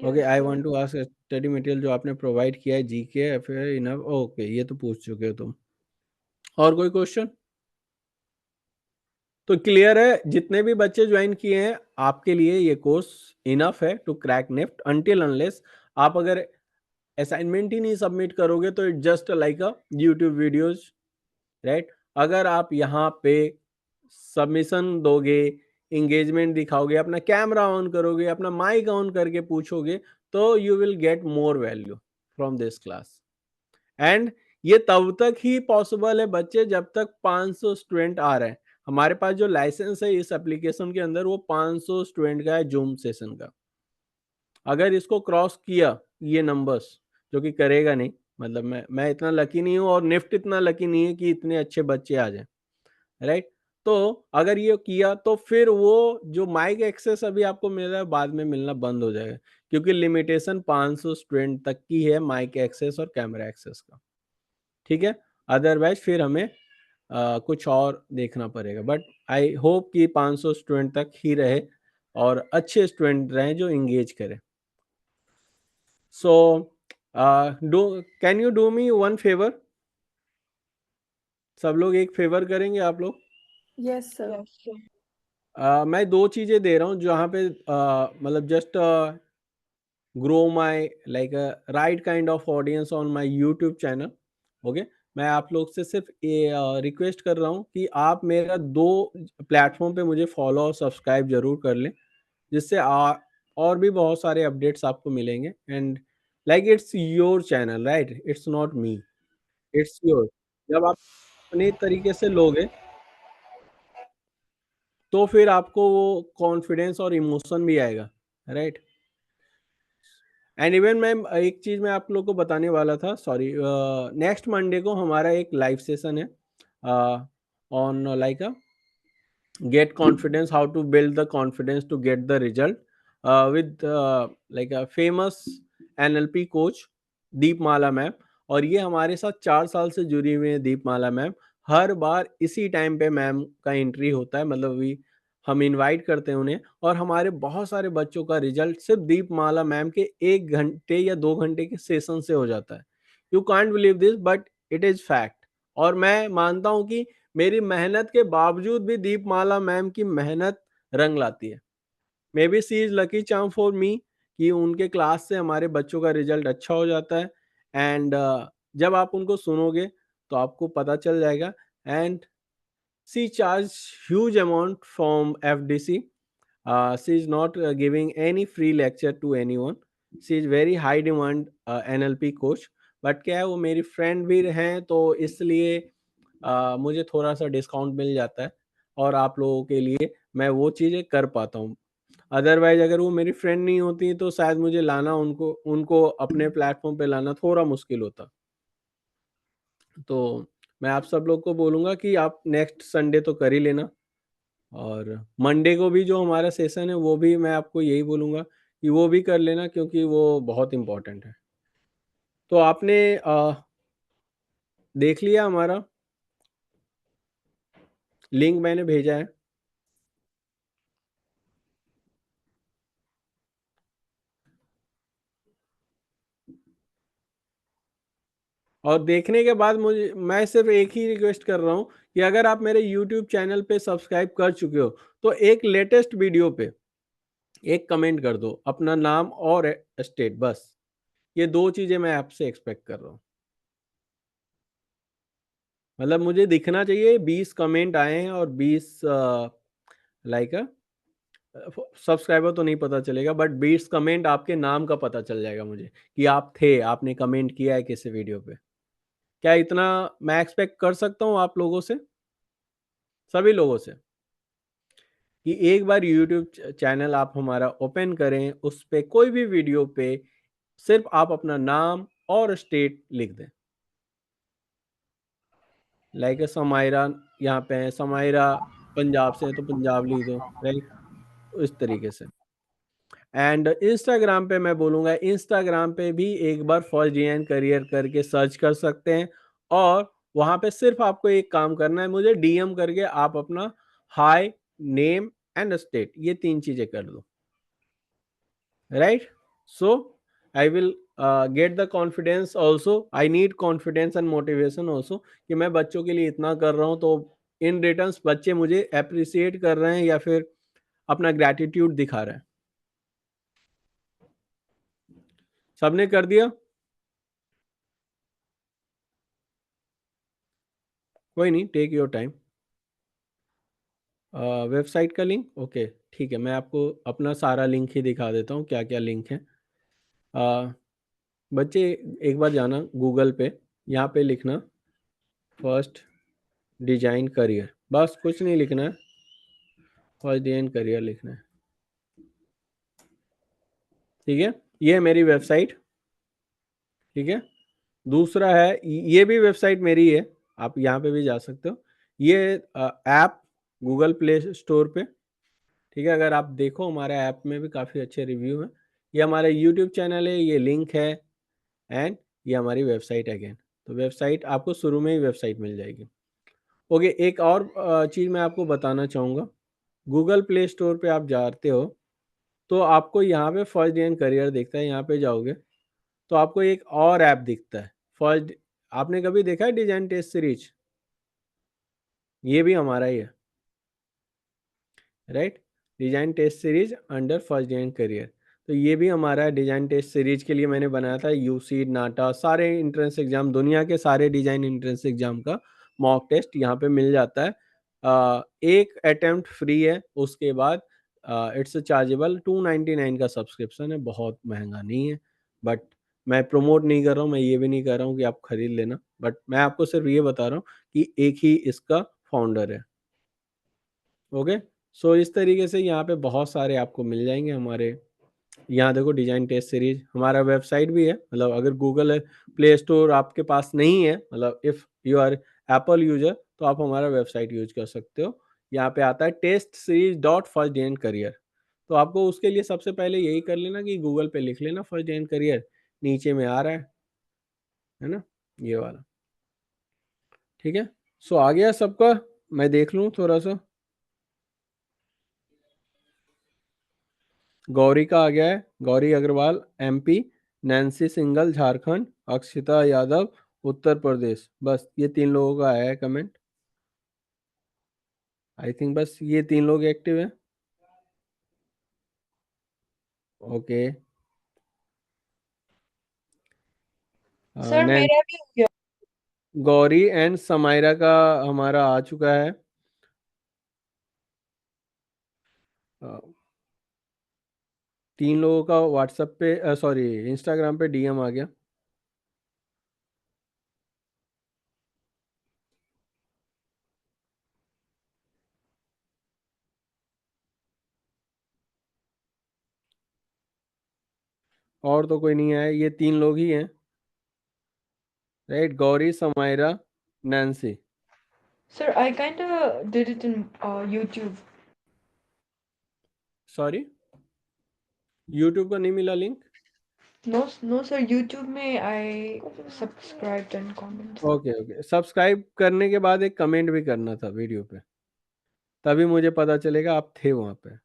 [SPEAKER 1] Okay, I want to ask study material जो आपने प्रोवाइड किया है जीके फिर इनफ। ओके, ये तो पूछ चुके हो तुम। और कोई क्वेश्चन? तो क्लियर है, जितने भी बच्चे ज्वाइन किए हैं आपके लिए ये कोर्स इनफ है to crack NIFT until unless आप अगर असाइनमेंट ही नहीं सबमिट करोगे तो it just like a YouTube videos, right. अगर आप यहाँ पे सबमिशन दोगे, इंगेजमेंट दिखाओगे, अपना कैमरा ऑन करोगे, अपना माइक ऑन करके पूछोगे, तो you will get more value from this class. And ये तब तक ही पॉसिबल है बच्चे जब तक 500 स्टूडेंट आ रहे हैं। हमारे पास जो लाइसेंस है इस एप्लीकेशन के अंदर वो 500 स्टूडेंट का है जूम सेशन का। अगर इसको क्रॉस किया ये नंबर्स, जो कि करेगा नहीं, मतलब मैं इतना लकी नहीं हूं और निफ्ट इतना लकी नहीं है कि इतने अच्छे बच्चे आ जाएं, राइट। तो अगर ये किया तो फिर वो जो माइक एक्सेस अभी आपको मिल रहा है बाद में मिलना बंद हो जाएगा, क्योंकि लिमिटेशन 500 स्टूडेंट तक की है माइक एक्सेस और कैमरा एक्सेस का। ठीक है, अदरवाइज फिर हमें कुछ और देखना पड़ेगा, बट आई होप कि 500 स्टूडेंट तक ही रहे और अच्छे स्टूडेंट रहें जो इंगेज करें। So do can you do me one favour? सब लोग एक फेवर करेंगे आप लोग?
[SPEAKER 2] Yes sir.
[SPEAKER 1] मैं 2 चीज़ें दे रहा हूँ जहाँ पे मतलब just grow my like right kind of audience on my YouTube channel. Okay, मैं आप लोग से सिर्फ ये रिक्वेस्ट कर रहा हूँ कि आप मेरा 2 प्लेटफॉर्म पे मुझे फॉलो और सब्सक्राइब जरूर कर लें, जिससे और भी बहुत सारे अपडेट्स आपको मिलेंगे। And like it's your channel, right? It's not me, it's your. जब आप अपने तरीके से लोगे तो फिर आपको वो कॉन्फिडेंस और इमोशन भी आएगा, राइट? एंड इवन मैं एक चीज़ मैं आप लोग को बताने वाला था, सॉरी, नेक्स्ट मंडे को हमारा एक लाइव सेशन है on like get confidence, how to build the confidence to get the result, with like a famous NLP coach Deep Mala ma'am. और ये हमारे साथ 4 साल से जुड़ी हुई है दीप माला मैम। हर बार इसी टाइम पे मैम का एंट्री होता है, मतलब भी हम इनवाइट करते हैं उन्हें, और हमारे बहुत सारे बच्चों का रिजल्ट सिर्फ दीप माला मैम के 1 घंटे या 2 घंटे के सेशन से हो जाता है। You can't believe this, but it is fact. और मैं मानता हूँ कि मेरी मेहनत के बावजूद भी दीपमाला मैम की मेहनत रंग लाती है। May be she is lucky charm for me कि उनके क्लास से हमारे बच्चों का रिजल्ट अच्छा हो जाता है। एंड जब आप उनको सुनोगे तो आपको पता चल जाएगा। And she charge huge amount from FDC। She is not giving any free lecture to anyone. She is very high demand NLP coach. But क्या है, वो मेरी फ्रेंड भी हैं तो इसलिए मुझे थोड़ा-सा डिस्काउंट मिल जाता है और आप लोगों के लिए मैं वो चीज़ें कर पाता हूँ। अदरवाइज़ अगर वो मेरी फ्रेंड नहीं होती तो शायद मुझे लाना उनको उनको अपने प्लेटफ़ॉर्म पे लाना थोड़ा मुश्किल होता। तो मैं आप सब लोग को बोलूँगा कि आप नेक्स्ट संडे तो कर ही लेना, और मंडे को भी जो हमारा सेशन है वो भी मैं आपको यही बोलूँगा कि वो भी कर लेना, क्योंकि वो बहुत इम्पोर्टेंट है। तो आपने देख लिया हमारा लिंक मैंने भेजा है। और देखने के बाद मुझे मैं सिर्फ एक ही रिक्वेस्ट कर रहा हूँ कि अगर आप मेरे यूट्यूब चैनल पे सब्सक्राइब कर चुके हो तो एक लेटेस्ट वीडियो पे एक कमेंट कर दो, अपना नाम और स्टेट, बस। ये 2 चीजें मैं आपसे एक्सपेक्ट कर रहा हूँ। मतलब मुझे दिखना चाहिए 20 कमेंट आए हैं और 20 लाइक सब्सक्राइबर तो नहीं पता चलेगा, बट 20 कमेंट आपके नाम का पता चल जाएगा मुझे कि आप थे, आपने कमेंट किया है किसी वीडियो पे। क्या इतना मैं एक्सपेक्ट कर सकता हूँ आप लोगों से, सभी लोगों से, कि एक बार यूट्यूब चैनल आप हमारा ओपन करें, उस पे कोई भी वीडियो पे सिर्फ आप अपना नाम और स्टेट लिख दें। लाइक समायरा यहाँ पे है, समायरा पंजाब से है तो पंजाब लिख दो, राइट? इस तरीके से। एंड इंस्टाग्राम पे मैं बोलूँगा, इंस्टाग्राम पे भी एक बार फर्स्ट JN करियर करके सर्च कर सकते हैं, और वहाँ पे सिर्फ आपको एक काम करना है, मुझे DM करके आप अपना हाय, नेम एंड स्टेट, ये 3 चीज़ें कर दो, right? So I will get the confidence also. I need confidence and motivation also कि मैं बच्चों के लिए इतना कर रहा हूँ, तो इन रिटर्न बच्चे मुझे अप्रिसिएट कर रहे हैं या फिर अपना ग्रैटिट्यूड दिखा रहे हैं। सबने कर दिया? कोई नहीं, टेक योर टाइम। वेबसाइट का लिंक, ओके, ठीक है, मैं आपको अपना सारा लिंक ही दिखा देता हूँ क्या क्या लिंक है। बच्चे एक बार जाना गूगल पे, यहाँ पे लिखना फर्स्ट डिजाइन करियर, बस कुछ नहीं लिखना है, फर्स्ट डिजाइन करियर लिखना है, ठीक है? ये है मेरी वेबसाइट, ठीक है? दूसरा है, ये भी वेबसाइट मेरी है, आप यहाँ पे भी जा सकते हो। ये ऐप गूगल प्ले स्टोर पे, ठीक है? अगर आप देखो हमारे ऐप में भी काफ़ी अच्छे रिव्यू हैं। ये हमारा यूट्यूब चैनल है, ये लिंक है, एंड ये हमारी वेबसाइट अगेन। तो वेबसाइट आपको शुरू में ही वेबसाइट मिल जाएगी। ओके, एक और चीज़ मैं आपको बताना चाहूँगा। गूगल प्ले स्टोर पे आप जाते हो तो आपको यहाँ पे फर्स्ट डे एंड करियर दिखता है। यहाँ पे जाओगे तो आपको एक और ऐप दिखता है फर्स्ट। आपने कभी देखा है डिजाइन टेस्ट सीरीज? ये भी हमारा ही है, right. Design test series under first day and career. तो ये भी हमारा डिजाइन टेस्ट सीरीज के लिए मैंने बनाया था। यूसी, नाटा, सारे इंट्रेंस एग्जाम, दुनिया के सारे डिजाइन इंट्रेंस एग्जाम का मॉक टेस्ट यहाँ पे मिल जाता है। एक अटेम्प्ट फ्री है, उसके बाद इट्स चार्जेबल। 299 का सब्सक्रिप्शन है, बहुत महंगा नहीं है। बट मैं प्रमोट नहीं कर रहा हूँ, मैं ये भी नहीं कर रहा हूँ कि आप खरीद लेना, बट मैं आपको सिर्फ ये बता रहा हूँ कि एक ही इसका फाउंडर है। ओके, सो इस तरीके से यहाँ पे बहुत सारे आपको मिल जाएंगे हमारे। यहाँ देखो डिजाइन टेस्ट सीरीज, हमारा वेबसाइट भी है। मतलब अगर गूगल प्ले स्टोर आपके पास नहीं है, मतलब if you are Apple user, तो आप हमारा वेबसाइट यूज कर सकते हो। यहाँ पे आता है test series dot first day and career. तो आपको उसके लिए सबसे पहले यही कर लेना कि गूगल पे लिख लेना फर्स्ट डे एंड करियर, नीचे में आ रहा है ना, ये वाला। ठीक है, सो आ गया सबका? मैं देख लूँ थोड़ा सा। गौरी का आ गया है, गौरी अग्रवाल एमपी, नैन्सी सिंगल झारखंड, अक्षिता यादव उत्तर प्रदेश। बस ये 3 लोगों का आया है कमेंट। आई थिंक बस ये 3 लोग एक्टिव हैं। ओके,
[SPEAKER 4] सर
[SPEAKER 1] नैन
[SPEAKER 4] मेरा भी हो गया।
[SPEAKER 1] गौरी एंड समायरा का हमारा आ चुका है। अ, 3 लोगों का व्हाट्सएप पे, सॉरी इंस्टाग्राम पे डीएम आ गया। और तो कोई नहीं आया, ये 3 लोग ही हैं, right. Gauri, Samaira, Nancy.
[SPEAKER 4] Sir, I kind of did it in YouTube.
[SPEAKER 1] Sorry, YouTube का नहीं मिला link?
[SPEAKER 4] No, no, sir. YouTube में I subscribed and commented.
[SPEAKER 1] Okay okay, subscribe करने के बाद एक कमेंट भी करना था वीडियो पे, तभी मुझे पता चलेगा आप थे वहाँ पे।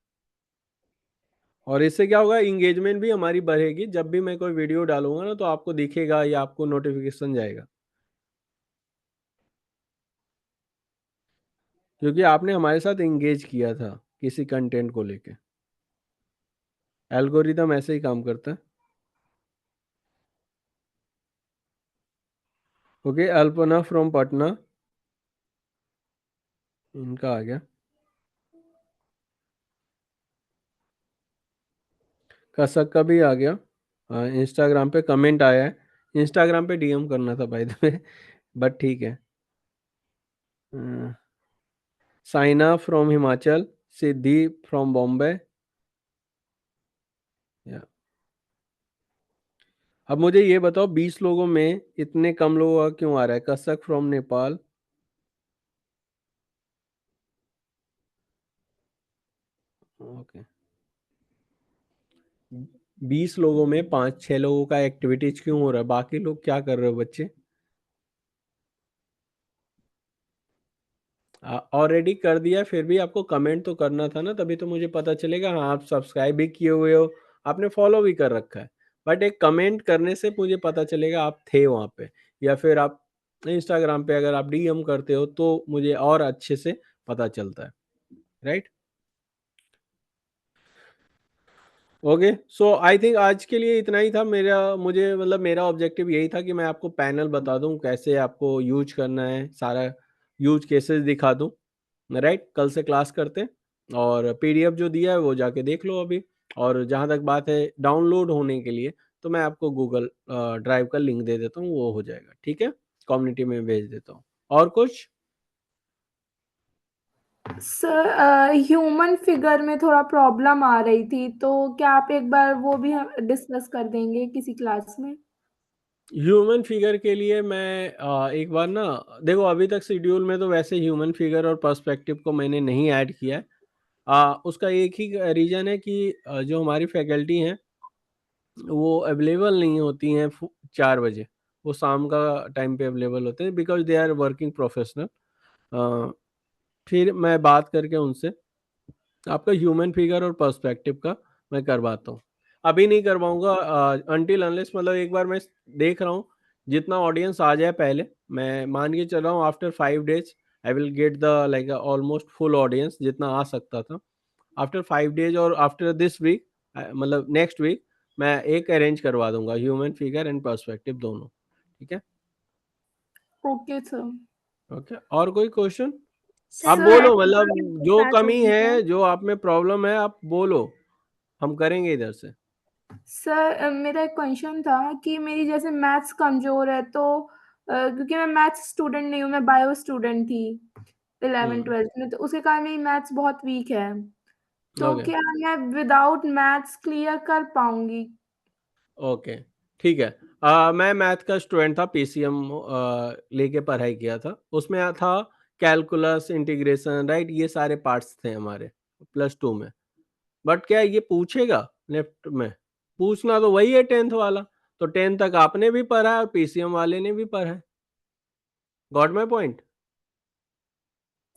[SPEAKER 1] और इससे क्या होगा, इंगेजमेंट भी हमारी बढ़ेगी। जब भी मैं कोई वीडियो डालूंगा ना, तो आपको दिखेगा या आपको नोटिफिकेशन जाएगा, क्योंकि आपने हमारे साथ इंगेज किया था किसी कंटेंट को लेके। एल्गोरिदम ऐसे ही काम करता है। ओके, अल्पना फ्रॉम पटना, इनका आ गया। कसक का भी आ गया। इंस्टाग्राम पे कमेंट आया है, इंस्टाग्राम पे डीएम करना था बाय द वे, बट ठीक है। Saina from Himachal, Siddhi from Bombay. या अब मुझे ये बताओ, 20 लोगों में इतने कम लोगों का क्यों आ रहा है? कसक फ्रॉम नेपाल। ओके, 20 लोगों में 5-6 लोगों का एक्टिविटीज क्यों हो रहा है? बाकी लोग क्या कर रहे हो बच्चे? ऑलरेडी कर दिया, फिर भी आपको कमेंट तो करना था ना, तभी तो मुझे पता चलेगा। हाँ, आप सब्सक्राइब भी किए हुए हो, आपने फॉलो भी कर रखा है, बट एक कमेंट करने से मुझे पता चलेगा आप थे वहाँ पे। या फिर आप इंस्टाग्राम पे अगर आप डीएम करते हो तो मुझे और अच्छे से पता चलता है, right. Okay, so I think आज के लिए इतना ही था। मेरा ऑब्जेक्टिव यही था कि मैं आपको पैनल बता दूं, कैसे आपको यूज करना है, सारा यूज केसेस दिखा दूं, राइट। कल से क्लास करते हैं, और पीडीएफ जो दिया है वो जाके देख लो अभी। और जहां तक बात है डाउनलोड होने के लिए, तो मैं आपको गूगल ड्राइव का लिंक दे देता हूँ, वो हो जाएगा, ठीक है। कम्युनिटी में भेज देता हूँ। और कुछ?
[SPEAKER 2] सर ह्यूमन फिगर में थोड़ा प्रॉब्लम आ रही थी, तो क्या आप एक बार वो भी डिस्कस कर देंगे किसी क्लास में?
[SPEAKER 1] ह्यूमन फिगर के लिए मैं एक बार ना, देखो अभी तक शेड्यूल में तो वैसे ह्यूमन फिगर और पर्सपेक्टिव को मैंने नहीं ऐड किया है। उसका एक ही रीज़न है कि जो हमारी फैकल्टी हैं वो अवेलेबल नहीं होती हैं 4 बजे। वो शाम का टाइम पे अवेलेबल होते हैं, because they are working professional. फिर मैं बात करके उनसे आपका ह्यूमन फिगर और पर्सपेक्टिव का मैं करवाता हूँ। अभी नहीं करवाऊँगा अनटिल अनलेस मतलब एक बार मैं देख रहा हूँ जितना ऑडियंस आ जाए पहले, मैं मान के चल रहा हूँ after 5 days I will get the like almost full audience जितना आ सकता था। आफ्टर 5 डेज़ और आफ्टर दिस वीक मतलब नेक्स्ट वीक मैं एक अरेंज करवा दूँगा ह्यूमन फिगर एंड पर्सपेक्टिव दोनों, ठीक है?
[SPEAKER 2] Okay sir.
[SPEAKER 1] ओके, और कोई क्वेश्चन? आप
[SPEAKER 3] सर
[SPEAKER 1] बोलो
[SPEAKER 3] मैथ
[SPEAKER 1] मतलब
[SPEAKER 3] के
[SPEAKER 1] जो
[SPEAKER 3] साथ
[SPEAKER 1] कमी
[SPEAKER 3] होगी
[SPEAKER 1] है,
[SPEAKER 3] क्या?
[SPEAKER 1] जो आप में प्रॉब्लम है आप बोलो, हम करेंगे इधर से।
[SPEAKER 2] सर मेरा एक क्वेश्चन था कि मेरी जैसे मैथ्स कमज़ोर है तो क्योंकि मैं मैथ्स स्टूडेंट नहीं हूँ, मैं बायो स्टूडेंट थी 11th-12th में, तो उसके कारण मेरी मैथ्स बहुत वीक है। तो
[SPEAKER 1] ओके,
[SPEAKER 2] क्या मैं विदाउट मैथ्स क्लियर कर पाऊँगी?
[SPEAKER 1] ओके, ठीक है। मैं मैथ का स्टूडेंट था, पीसीएम लेके पढ़ाई किया था। उसमें था कैलकुलस, इंटीग्रेशन, राइट? ये सारे पार्ट्स थे हमारे +2 में। बट क्या ये पूछेगा लेफ्ट में? पूछना तो वही है 10th वाला। तो 10th तक आपने भी पढ़ा है और पीसीएम वाले ने भी पढ़ा है। Got my point?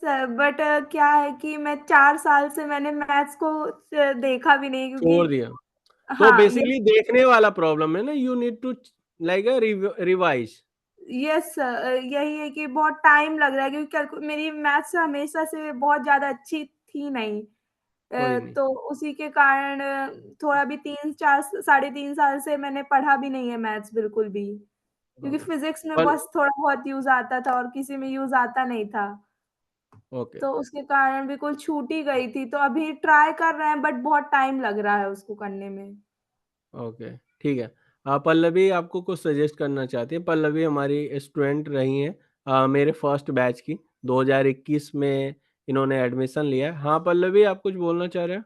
[SPEAKER 2] Sir but क्या है कि मैं 4 साल से मैंने मैथ्स को देखा भी नहीं
[SPEAKER 1] छोड़
[SPEAKER 2] क्योंकि
[SPEAKER 1] दिया। तो
[SPEAKER 2] हाँ, ये
[SPEAKER 1] बेसिकली देखने वाला प्रॉब्लम है ना, you need to like revise.
[SPEAKER 2] Yes sir, यही है कि बहुत टाइम लग रहा है क्योंकि मेरी मैथ्स हमेशा से बहुत ज़्यादा अच्छी थी नहीं।
[SPEAKER 1] कोई नहीं।
[SPEAKER 2] तो उसी के कारण थोड़ा भी 3-4 साढ़े 3 साल से मैंने पढ़ा भी नहीं है मैथ्स बिल्कुल भी। क्योंकि
[SPEAKER 1] हाँ,
[SPEAKER 2] फिज़िक्स में
[SPEAKER 1] पर
[SPEAKER 2] बस थोड़ा बहुत यूज़ आता था और किसी में यूज़ आता नहीं था।
[SPEAKER 1] ओके,
[SPEAKER 2] तो उसके कारण बिल्कुल छूट ही गई थी, तो अभी ट्राई कर रहे हैं बट बहुत टाइम लग रहा है उसको करने में।
[SPEAKER 1] ओके, ठीक है। पल्लवी आपको कुछ सजेस्ट करना चाहती है। पल्लवी हमारी स्टूडेंट रही हैं मेरे फर्स्ट बैच की, 2021 में इन्होंने एडमिशन लिया है। हाँ, पल्लवी आप कुछ बोलना चाह रहे हैं?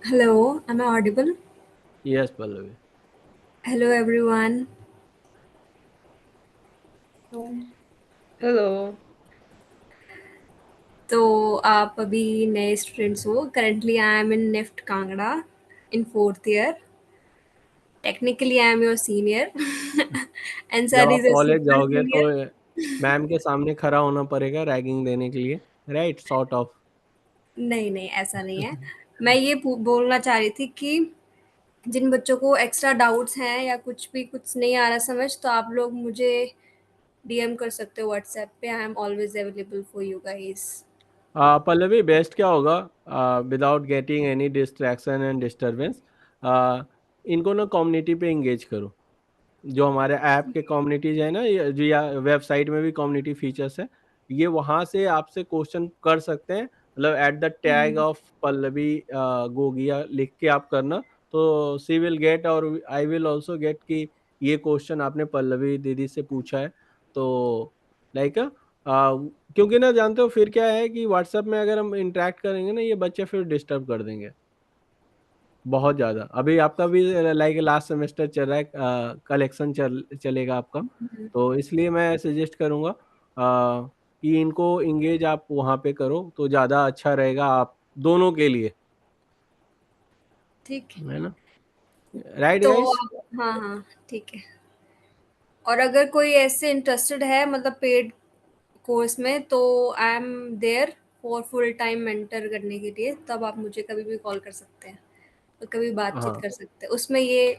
[SPEAKER 5] Hello, am I audible?
[SPEAKER 1] Yes Pallavi.
[SPEAKER 5] Hello everyone.
[SPEAKER 4] Hello.
[SPEAKER 5] तो आप अभी नए स्टूडेंट्स हो. Currently I am in NIFT Kangra in 4th year. Technically I am your senior and sir
[SPEAKER 1] जब आप
[SPEAKER 5] is your
[SPEAKER 1] कॉलेज
[SPEAKER 5] super
[SPEAKER 1] जाओगे तो
[SPEAKER 5] senior.
[SPEAKER 1] मैम के सामने खड़ा होना पड़ेगा रैगिंग देने के लिए, राइट? Sort of.
[SPEAKER 5] नहीं नहीं ऐसा नहीं है. मैं ये बोलना चाह रही थी कि जिन बच्चों को एक्स्ट्रा डाउट्स हैं या कुछ भी कुछ नहीं आ रहा समझ तो आप लोग मुझे डीएम कर सकते हो व्हाट्सएप पे. I am always available for you guys.
[SPEAKER 1] Pallavi best क्या होगा without getting any distraction and disturbance, इनको ना कम्युनिटी पे इंगेज करो। जो हमारे ऐप के कम्युनिटीज है ना, जो या वेबसाइट में भी कम्युनिटी फीचर्स है, ये वहाँ से आपसे क्वेश्चन कर सकते हैं। मतलब at the tag of Pallavi Gogia लिख के आप करना, तो सी विल गेट और आई विल ऑल्सो गेट कि ये क्वेश्चन आपने पल्लवी दीदी से पूछा है। तो लाइक क्योंकि ना जानते हो फिर क्या है कि व्हाट्सएप में अगर हम इंटरेक्ट करेंगे ना, ये बच्चे फिर डिस्टर्ब कर देंगे बहुत ज़्यादा। अभी आपका भी लाइक लास्ट सेमेस्टर चल रहा है, कलेक्शन चलेगा आपका, तो इसलिए मैं सजेस्ट करूँगा कि इनको इंगेज आप वहाँ पे करो तो ज़्यादा अच्छा रहेगा आप दोनों के लिए,
[SPEAKER 5] ठीक है.
[SPEAKER 1] है ना? राइट
[SPEAKER 5] तो
[SPEAKER 1] गाइस?
[SPEAKER 5] हाँ हाँ ठीक है. और अगर कोई ऐसे इंटरेस्टेड है मतलब पेड कोर्स में तो I am there for full time mentor करने के लिए. तब आप मुझे कभी भी कॉल कर सकते हैं और कभी बातचीत
[SPEAKER 1] हाँ,
[SPEAKER 5] कर सकते हैं. उसमें ये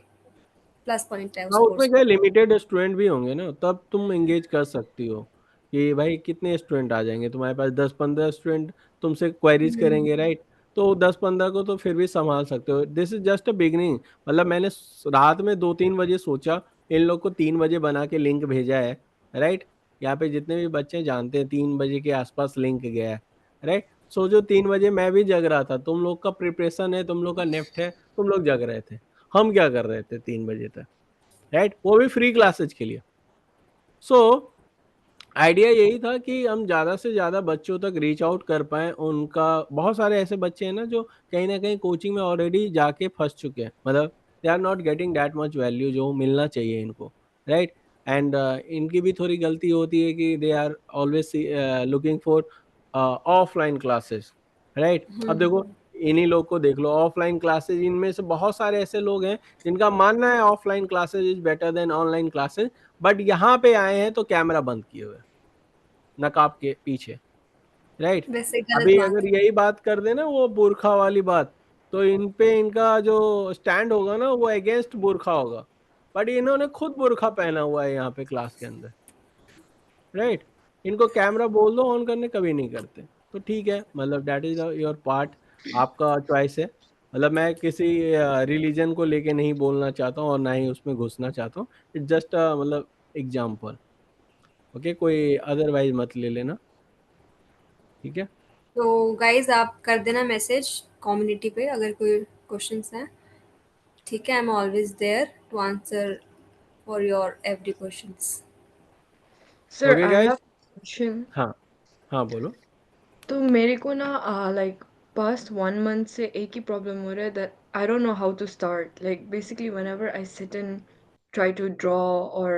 [SPEAKER 5] प्लस पॉइंट है उस
[SPEAKER 1] हाँ,
[SPEAKER 5] कोर्स
[SPEAKER 1] उसमें क्या
[SPEAKER 5] में.
[SPEAKER 1] लिमिटेड स्टूडेंट भी होंगे ना, तब तुम एंगेज कर सकती हो कि भाई कितने स्टूडेंट आ जाएंगे तुम्हारे पास, 10-15 स्टूडेंट तुमसे क्वेरीज करेंगे, राइट? तो 10-15 को तो फिर भी संभाल सकते हो। This is just a beginning. मतलब मैंने रात में 2-3 बजे सोचा, इन लोग को 3 बजे बना के लिंक भेजा है, राइट? यहाँ पे जितने भी बच्चे जानते हैं 3 बजे के आसपास लिंक गया है, राइट? सोचो 3 बजे मैं भी जग रहा था, तुम लोग का प्रिपरेशन है, तुम लोग का नेफ्ट है, तुम लोग जग रहे थे, हम क्या कर रहे थे 3 बजे तक, राइट? वो भी फ्री क्लासेज के लिए। सो आइडिया यही था कि हम ज़्यादा से ज़्यादा बच्चों तक रीच आउट कर पाएँ। उनका बहुत सारे ऐसे बच्चे हैं ना जो कहीं न कहीं कोचिंग में ऑलरेडी जाके फँस चुके हैं। मतलब they are not getting that much value जो मिलना चाहिए इनको, राइट? एंड इनकी भी थोड़ी गलती होती है कि they are always looking for offline classes, right? अब देखो इन्हीं लोग को देख लो, ऑफलाइन क्लासेस, इनमें से बहुत सारे ऐसे लोग हैं जिनका मानना है offline classes is better than online classes, but यहाँ पे आए हैं तो कैमरा बंद किए हुए हैं। नकाब के पीछे, राइट।
[SPEAKER 5] वैसे गलत
[SPEAKER 1] अभी
[SPEAKER 5] बात
[SPEAKER 1] अगर
[SPEAKER 5] है।
[SPEAKER 1] यही बात कर देना वो बुरखा वाली बात, तो इन पे इनका जो स्टैंड होगा ना वो अगेंस्ट बुरखा होगा, बट इन्होंने खुद बुरखा पहना हुआ है यहाँ पे क्लास के अंदर, राइट। इनको कैमरा बोल दो ऑन करने, कभी नहीं करते। तो ठीक है, मतलब दैट इज योर पार्ट, आपका चॉइस है। मतलब मैं किसी रिलीजन को लेके नहीं बोलना चाहता हूँ और ना ही उसमें घुसना चाहता हूँ, इट्स जस्ट मतलब एग्जाम्पल, ओके। कोई अदरवाइज मत ले लेना, ठीक है।
[SPEAKER 5] तो गाइज़ आप कर देना मैसेज कम्युनिटी पे अगर कोई क्वेश्चंस हैं, ठीक है? I am always there to answer for your every questions.
[SPEAKER 4] Sir,
[SPEAKER 1] okay
[SPEAKER 4] I have
[SPEAKER 1] guys.
[SPEAKER 4] a question.
[SPEAKER 1] हाँ हाँ बोलो।
[SPEAKER 4] तो मेरे को ना like past 1 month से एक ही problem हो रहा है that I don't know how to start. Like basically whenever I sit and try to draw or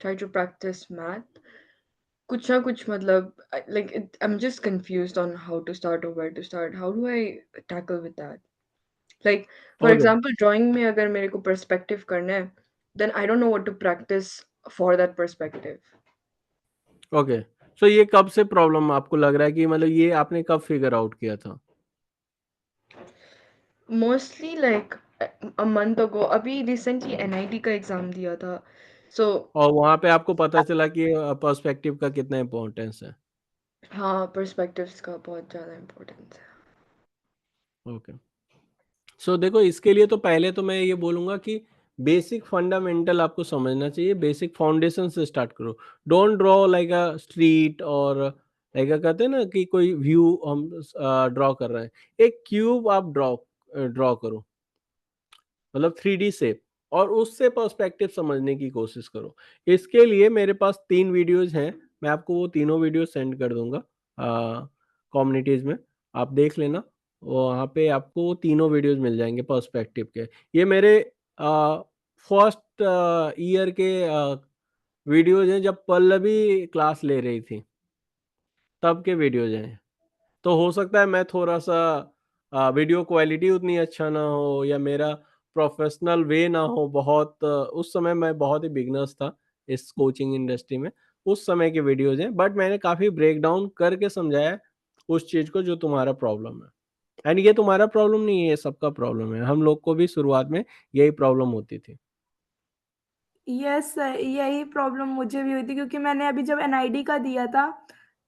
[SPEAKER 4] try to practice math, कुछ ना कुछ मतलब like I'm just confused on how to start or where to start. How do I tackle with that? Like for
[SPEAKER 1] okay
[SPEAKER 4] example drawing में अगर मेरे को perspective करना है, then I don't know what to practice for that perspective.
[SPEAKER 1] Okay. So ये कब से problem आपको लग रहा है कि मतलब ये आपने कब फिगर आउट किया था?
[SPEAKER 4] Mostly like a month ago. अभी recently NIT का एग्जाम दिया था. So
[SPEAKER 1] और वहां पे आपको पता चला कि पर्सपेक्टिव का कितना इम्पोर्टेंस है?
[SPEAKER 4] हाँ perspectives का बहुत ज़्यादा importance है.
[SPEAKER 1] ओके। सो देखो, इसके लिए तो पहले तो मैं ये बोलूंगा कि बेसिक फंडामेंटल आपको समझना चाहिए, बेसिक फाउंडेशन से स्टार्ट करो। Don't draw like a street और लाइक कहते हैं ना कि कोई व्यू हम ड्रॉ कर रहे हैं। एक क्यूब आप ड्रॉ ड्रॉ करो, मतलब 3D शेप, और उससे पर्सपेक्टिव समझने की कोशिश करो। इसके लिए मेरे पास 3 वीडियोज़ हैं, मैं आपको वो तीनों वीडियो सेंड कर दूँगा कम्युनिटीज़ में, आप देख लेना। वहाँ पे आपको वो तीनों वीडियोज़ मिल जाएँगे पर्सपेक्टिव के। ये मेरे फर्स्ट ईयर के वीडियोज़ हैं जब पल्लवी क्लास ले रही थी, तब के वीडियोज़ हैं। तो हो सकता है मैं थोड़ा-सा वीडियो क्वालिटी उतनी अच्छा ना हो या मेरा प्रोफ़ेशनल वे ना हो बहुत, उस समय मैं बहुत ही बिगिनर्स था इस कोचिंग इंडस्ट्री में, उस समय के वीडियोज़ हैं, बट मैंने काफ़ी ब्रेक डाउन करके समझाया है उस चीज़ को जो तुम्हारा प्रॉब्लम है। एंड ये तुम्हारा प्रॉब्लम नहीं है, ये सबका प्रॉब्लम है। हम लोग को भी शुरुआत में यही प्रॉब्लम होती थी।
[SPEAKER 2] यस यही प्रॉब्लम मुझे भी हुई थी क्योंकि मैंने अभी जब एनआईडी का दिया था,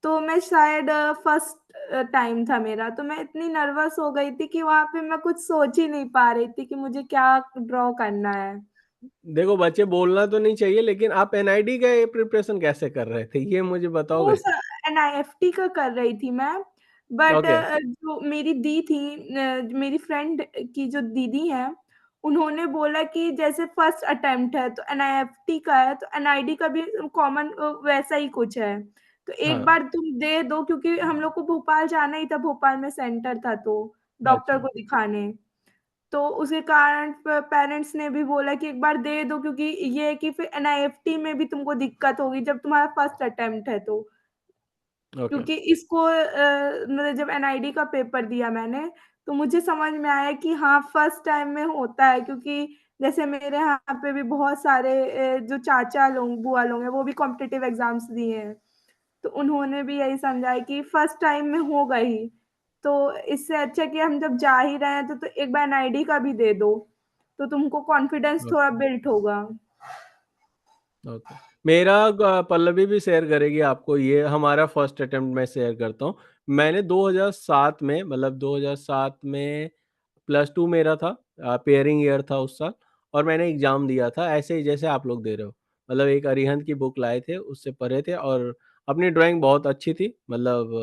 [SPEAKER 2] तो मैं शायद फर्स्ट टाइम था मेरा, तो मैं इतनी नर्वस हो गई थी कि वहाँ पे मैं कुछ सोच ही नहीं पा रही थी कि मुझे क्या ड्रॉ करना है।
[SPEAKER 1] देखो बच्चे, बोलना तो नहीं चाहिए, लेकिन आप एनआईडी का ये प्रिपरेशन कैसे कर रहे थे? ये मुझे
[SPEAKER 2] वो
[SPEAKER 1] बताओगे?
[SPEAKER 2] एनआईएफटी का कर रही थी मैं, बट
[SPEAKER 1] ओके।
[SPEAKER 2] जो मेरी दी थी मेरी फ्रेंड की जो दीदी हैं, उन्होंने बोला कि जैसे फर्स्ट अटेम्प्ट है तो एनआईएफटी का है तो एनआईडी का भी कॉमन वैसा ही कुछ है। तो एक
[SPEAKER 1] हाँ।
[SPEAKER 2] बार तुम दे दो क्योंकि हम लोग को भोपाल जाना ही था, भोपाल में सेंटर था तो डॉक्टर
[SPEAKER 1] अच्छा।
[SPEAKER 2] को दिखाने। तो उसके कारण पेरेंट्स ने भी बोला कि एक बार दे दो क्योंकि ये है कि फिर एनआईएफटी में भी तुमको दिक्कत होगी जब तुम्हारा फर्स्ट अटेम्प्ट है तो।
[SPEAKER 1] ओके।
[SPEAKER 2] क्योंकि इसको मतलब जब एनआईडी का पेपर दिया मैंने, तो मुझे समझ में आया कि हाँ, फर्स्ट टाइम में होता है क्योंकि जैसे मेरे यहाँ पे भी बहुत सारे जो चाचा लोग, बुआ लोग हैं, वो भी कॉम्पिटिटिव एग्ज़ाम्स दिए हैं। तो उन्होंने भी यही समझा है कि फर्स्ट टाइम में होगा ही। तो इससे अच्छा कि हम जब जा ही रहे हैं तो एक बार एनआईडी का भी दे दो, तो तुमको कॉन्फिडेंस थोड़ा
[SPEAKER 1] ओके।
[SPEAKER 2] बिल्ड होगा।
[SPEAKER 1] ओके। मेरा पल्लवी भी शेयर करेगी आपको, ये हमारा फर्स्ट अटेम्प्ट मैं शेयर करता हूँ। मैंने 2007 में, मतलब 2007 में प्लस टू मेरा था, पेयरिंग ईयर था उस साल, और मैंने एग्जाम दिया था ऐसे ही जैसे आप लोग दे रहे हो। मतलब एक अरिहंत की बुक लाए थे, उससे पढ़े थे, और अपनी ड्राइंग बहुत अच्छी थी। मतलब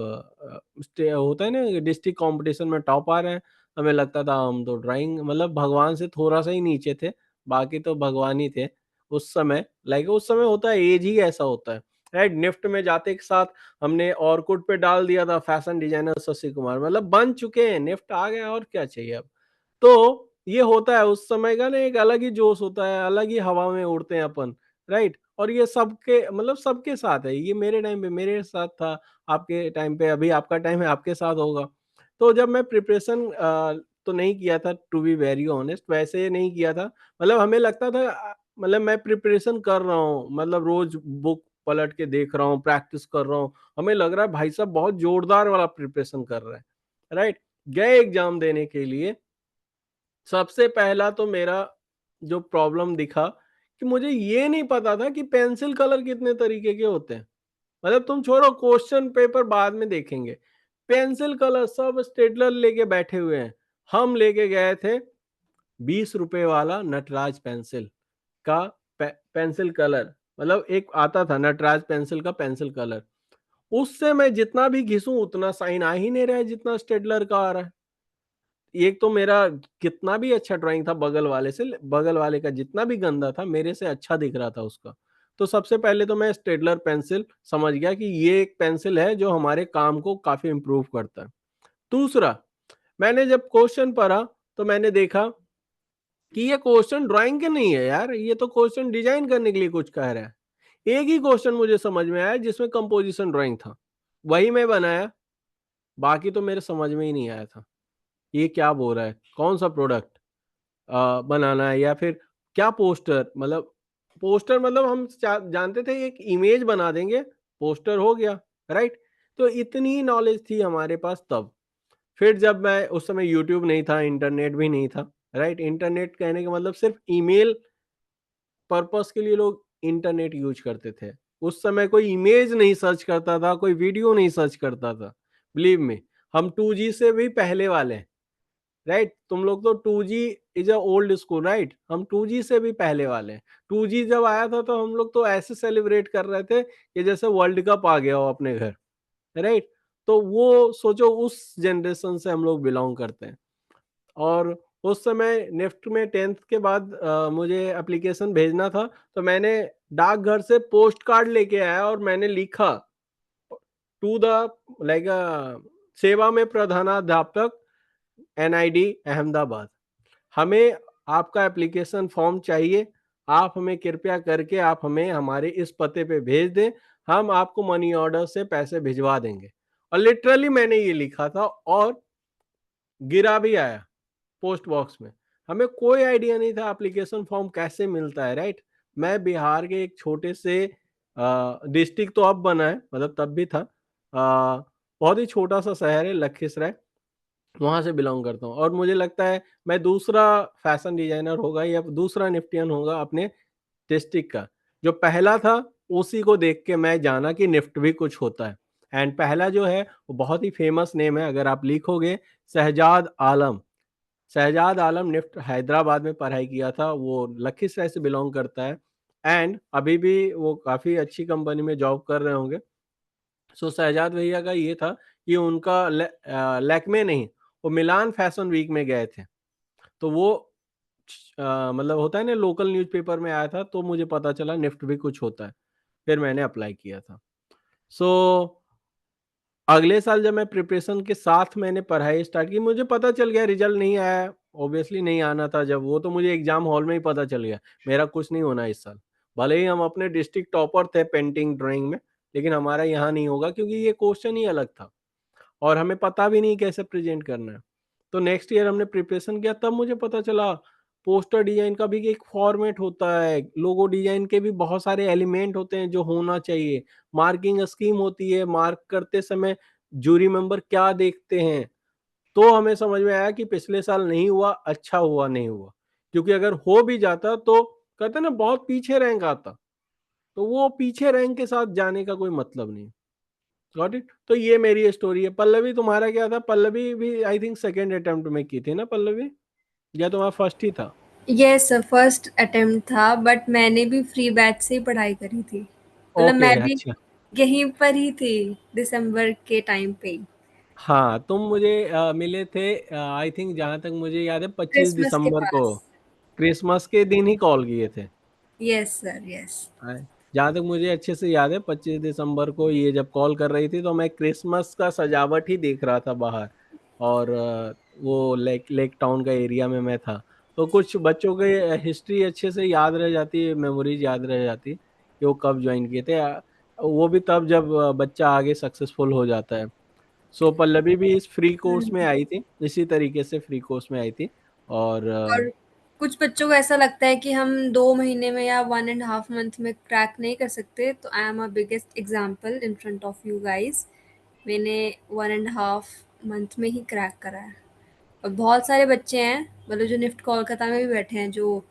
[SPEAKER 1] होता है ना डिस्ट्रिक्ट कंपटीशन में टॉप आ रहे हैं, हमें लगता था हम तो ड्राइंग मतलब भगवान से थोड़ा सा ही नीचे थे, बाकी तो भगवान ही थे उस समय। लाइक उस समय होता है, एज ही ऐसा होता है, राइट। निफ्ट में जाते के साथ हमने ऑर्कुट पे डाल दिया था फैशन डिजाइनर शशि कुमार, मतलब बन चुके हैं, निफ्ट आ गया, और क्या चाहिए अब। तो ये होता है उस समय का ना, एक अलग ही जोश होता है, अलग ही हवा में उड़ते हैं अपन, राइट। और ये सबके मतलब सबके साथ है, ये मेरे टाइम पे मेरे साथ था, आपके टाइम पे, अभी आपका टाइम है, आपके साथ होगा। तो जब मैं प्रिपरेशन तो नहीं किया था, टू बी वेरी ऑनेस्ट, वैसे नहीं किया था। मतलब हमें लगता था मतलब मैं प्रिपरेशन कर रहा हूँ, मतलब रोज बुक पलट के देख रहा हूँ, प्रैक्टिस कर रहा हूँ, हमें लग रहा है भाई साहब बहुत जोरदार वाला प्रिपरेशन कर रहा है, राइट। गए एग्जाम देने के लिए, सबसे पहला तो मेरा जो प्रॉब्लम दिखा कि मुझे ये नहीं पता था कि पेंसिल कलर कितने तरीके के होते हैं। मतलब तुम छोड़ो, क्वेश्चन पेपर बाद में देखेंगे, पेंसिल कलर सब स्टेडलर लेके बैठे हुए हैं। हम लेके गए थे 20 रुपए वाला नटराज पेंसिल का पेंसिल कलर, मतलब एक आता था नटराज पेंसिल का पेंसिल कलर। उससे मैं जितना भी घिसूं उतना साइन आ ही नहीं रहा है जितना स्टेडलर का आ रहा है। एक तो मेरा कितना भी अच्छा ड्राइंग था बगल वाले से, बगल वाले का जितना भी गंदा था मेरे से अच्छा दिख रहा था उसका। तो सबसे पहले तो मैं स्टेडलर पेंसिल समझ गया कि ये एक पेंसिल है जो हमारे काम को काफी इंप्रूव करता है। दूसरा, मैंने जब क्वेश्चन पढ़ा तो मैंने देखा कि ये क्वेश्चन ड्राइंग के नहीं है यार, ये तो क्वेश्चन डिजाइन करने के लिए कुछ कह रहा है। एक ही क्वेश्चन मुझे समझ में आया जिसमें कंपोजिशन ड्राइंग था, वही मैं बनाया, बाकी तो मेरे समझ में ही नहीं आया था ये क्या बोल रहा है, कौन सा प्रोडक्ट बनाना है या फिर क्या पोस्टर, मतलब पोस्टर मतलब हम जानते थे एक इमेज बना देंगे, पोस्टर हो गया, राइट। तो इतनी नॉलेज थी हमारे पास तब। फिर जब मैं, उस समय यूट्यूब नहीं था, इंटरनेट भी नहीं था, राइट। इंटरनेट कहने का मतलब सिर्फ ईमेल पर्पस के लिए लोग इंटरनेट यूज करते थे। उस समय कोई इमेज नहीं सर्च करता था, कोई वीडियो नहीं सर्च करता था। बिलीव मी, हम 2G से भी पहले वाले हैं, राइट। तुम लोग तो 2G is a old school, right. हम 2G से भी पहले वाले हैं। 2G जब आया था तो हम लोग तो ऐसे सेलिब्रेट कर रहे थे कि जैसे वर्ल्ड कप आ गया हो अपने घर, राइट। तो वो सोचो, उस जनरेशन से हम लोग बिलोंग करते हैं। और उस समय निफ्ट में 10th के बाद मुझे एप्लीकेशन भेजना था, तो मैंने डाकघर से पोस्ट कार्ड लेके आया और मैंने लिखा टू द लाइक सेवा में प्रधानाध्यापक NID अहमदाबाद, हमें आपका एप्लीकेशन फॉर्म चाहिए, आप हमें कृपया करके आप हमें हमारे इस पते पे भेज दें, हम आपको मनी ऑर्डर से पैसे भिजवा देंगे। और लिटरली मैंने ये लिखा था और गिरा भी आया पोस्ट बॉक्स में। हमें कोई आइडिया नहीं था एप्लीकेशन फॉर्म कैसे मिलता है, राइट। मैं बिहार के एक छोटे से डिस्ट्रिक्ट तो अब बना है, मतलब तब भी था, बहुत ही छोटा सा शहर है लखीसराय, वहां से बिलोंग करता हूँ। और मुझे लगता है मैं दूसरा फैशन डिजाइनर होगा या दूसरा निफ्टियन होगा अपने डिस्ट्रिक्ट का। जो पहला था उसी को देख के मैं जाना कि निफ्ट भी कुछ होता है। एंड पहला जो है वो बहुत ही फेमस नेम है, अगर आप लिखोगे, शहजाद आलम। शहजाद आलम निफ्ट हैदराबाद में पढ़ाई किया था, वो लखीसराय से बिलोंग करता है। एंड अभी भी वो काफी अच्छी कंपनी में जॉब कर रहे होंगे। सो शहजाद भैया का ये था कि उनका लैक्मे नहीं, वो मिलान फैशन वीक में गए थे, तो वो मतलब होता है ना, लोकल न्यूज़पेपर में आया था, तो मुझे पता चला निफ्ट भी कुछ होता है, फिर मैंने अप्लाई किया था। सो अगले साल जब मैं प्रिपरेशन के साथ मैंने पढ़ाई स्टार्ट की, मुझे पता चल गया रिजल्ट नहीं आया, ऑब्वियसली नहीं आना था जब, वो तो मुझे एग्जाम हॉल में ही पता चल गया मेरा कुछ नहीं होना इस साल। भले ही हम अपने डिस्ट्रिक्ट टॉपर थे पेंटिंग ड्राइंग में, लेकिन हमारा यहाँ नहीं होगा क्योंकि ये क्वेश्चन ही अलग था और हमें पता भी नहीं कैसे प्रेजेंट करना है। तो नेक्स्ट ईयर हमने प्रिपरेशन किया, तब मुझे पता चला पोस्टर डिजाइन का भी एक फॉर्मेट होता है, लोगो डिजाइन के भी बहुत सारे एलिमेंट होते हैं जो होना चाहिए, मार्किंग स्कीम होती है, मार्क करते समय जूरी मेंबर क्या देखते हैं। तो हमें समझ में आया कि पिछले साल नहीं हुआ, अच्छा हुआ नहीं हुआ, क्योंकि अगर हो भी जाता तो कहते ना बहुत पीछे रैंक आता, तो वो पीछे रैंक के साथ जाने का कोई मतलब नहीं। Got it. तो ये मेरी स्टोरी है। पल्लवी तुम्हारा क्या था? पल्लवी भी आई थिंक सेकेंड अटेम्प्ट में की थी ना पल्लवी, या तुम्हारा फर्स्ट ही था?
[SPEAKER 5] यस सर, फर्स्ट अटेम्प्ट था, बट मैंने भी फ्री बैच से ही पढ़ाई करी थी, मतलब
[SPEAKER 1] ओके,
[SPEAKER 5] मैं भी
[SPEAKER 1] अच्छा।
[SPEAKER 5] यहीं पर ही थी दिसंबर के टाइम पे ही,
[SPEAKER 1] हाँ, तुम मुझे मिले थे आई थिंक, जहां तक मुझे याद है 25
[SPEAKER 5] क्रिसमस के
[SPEAKER 1] दिसंबर को,
[SPEAKER 5] पास।
[SPEAKER 1] क्रिसमस के दिन ही कॉल किए थे।
[SPEAKER 5] Yes sir, yes.
[SPEAKER 1] जहां तक मुझे अच्छे से याद है 25 दिसंबर को ये जब कॉल कर रही थी तो मैं क्रिसमस का सजावट ही देख रहा था बाहर, और वो लेक टाउन का एरिया में मैं था। तो कुछ बच्चों के हिस्ट्री अच्छे से याद रह जाती है, मेमोरीज याद रह जाती है कि वो कब ज्वाइन किए थे, वो भी तब जब बच्चा आगे सक्सेसफुल हो जाता है। सो पल्लवी भी इस फ्री कोर्स में आई थी, इसी तरीके से फ्री कोर्स में आई थी। और
[SPEAKER 5] और कुछ बच्चों को ऐसा लगता है कि हम 2 महीने में या 1 एंड हाफ मंथ में क्रैक नहीं कर सकते, तो I am a biggest example in front of you guys. मैंने 1 एंड हाफ मंथ में ही क्रैक करा है। और बहुत सारे बच्चे हैं, मतलब जो निफ्ट कोलकाता में भी बैठे हैं, जो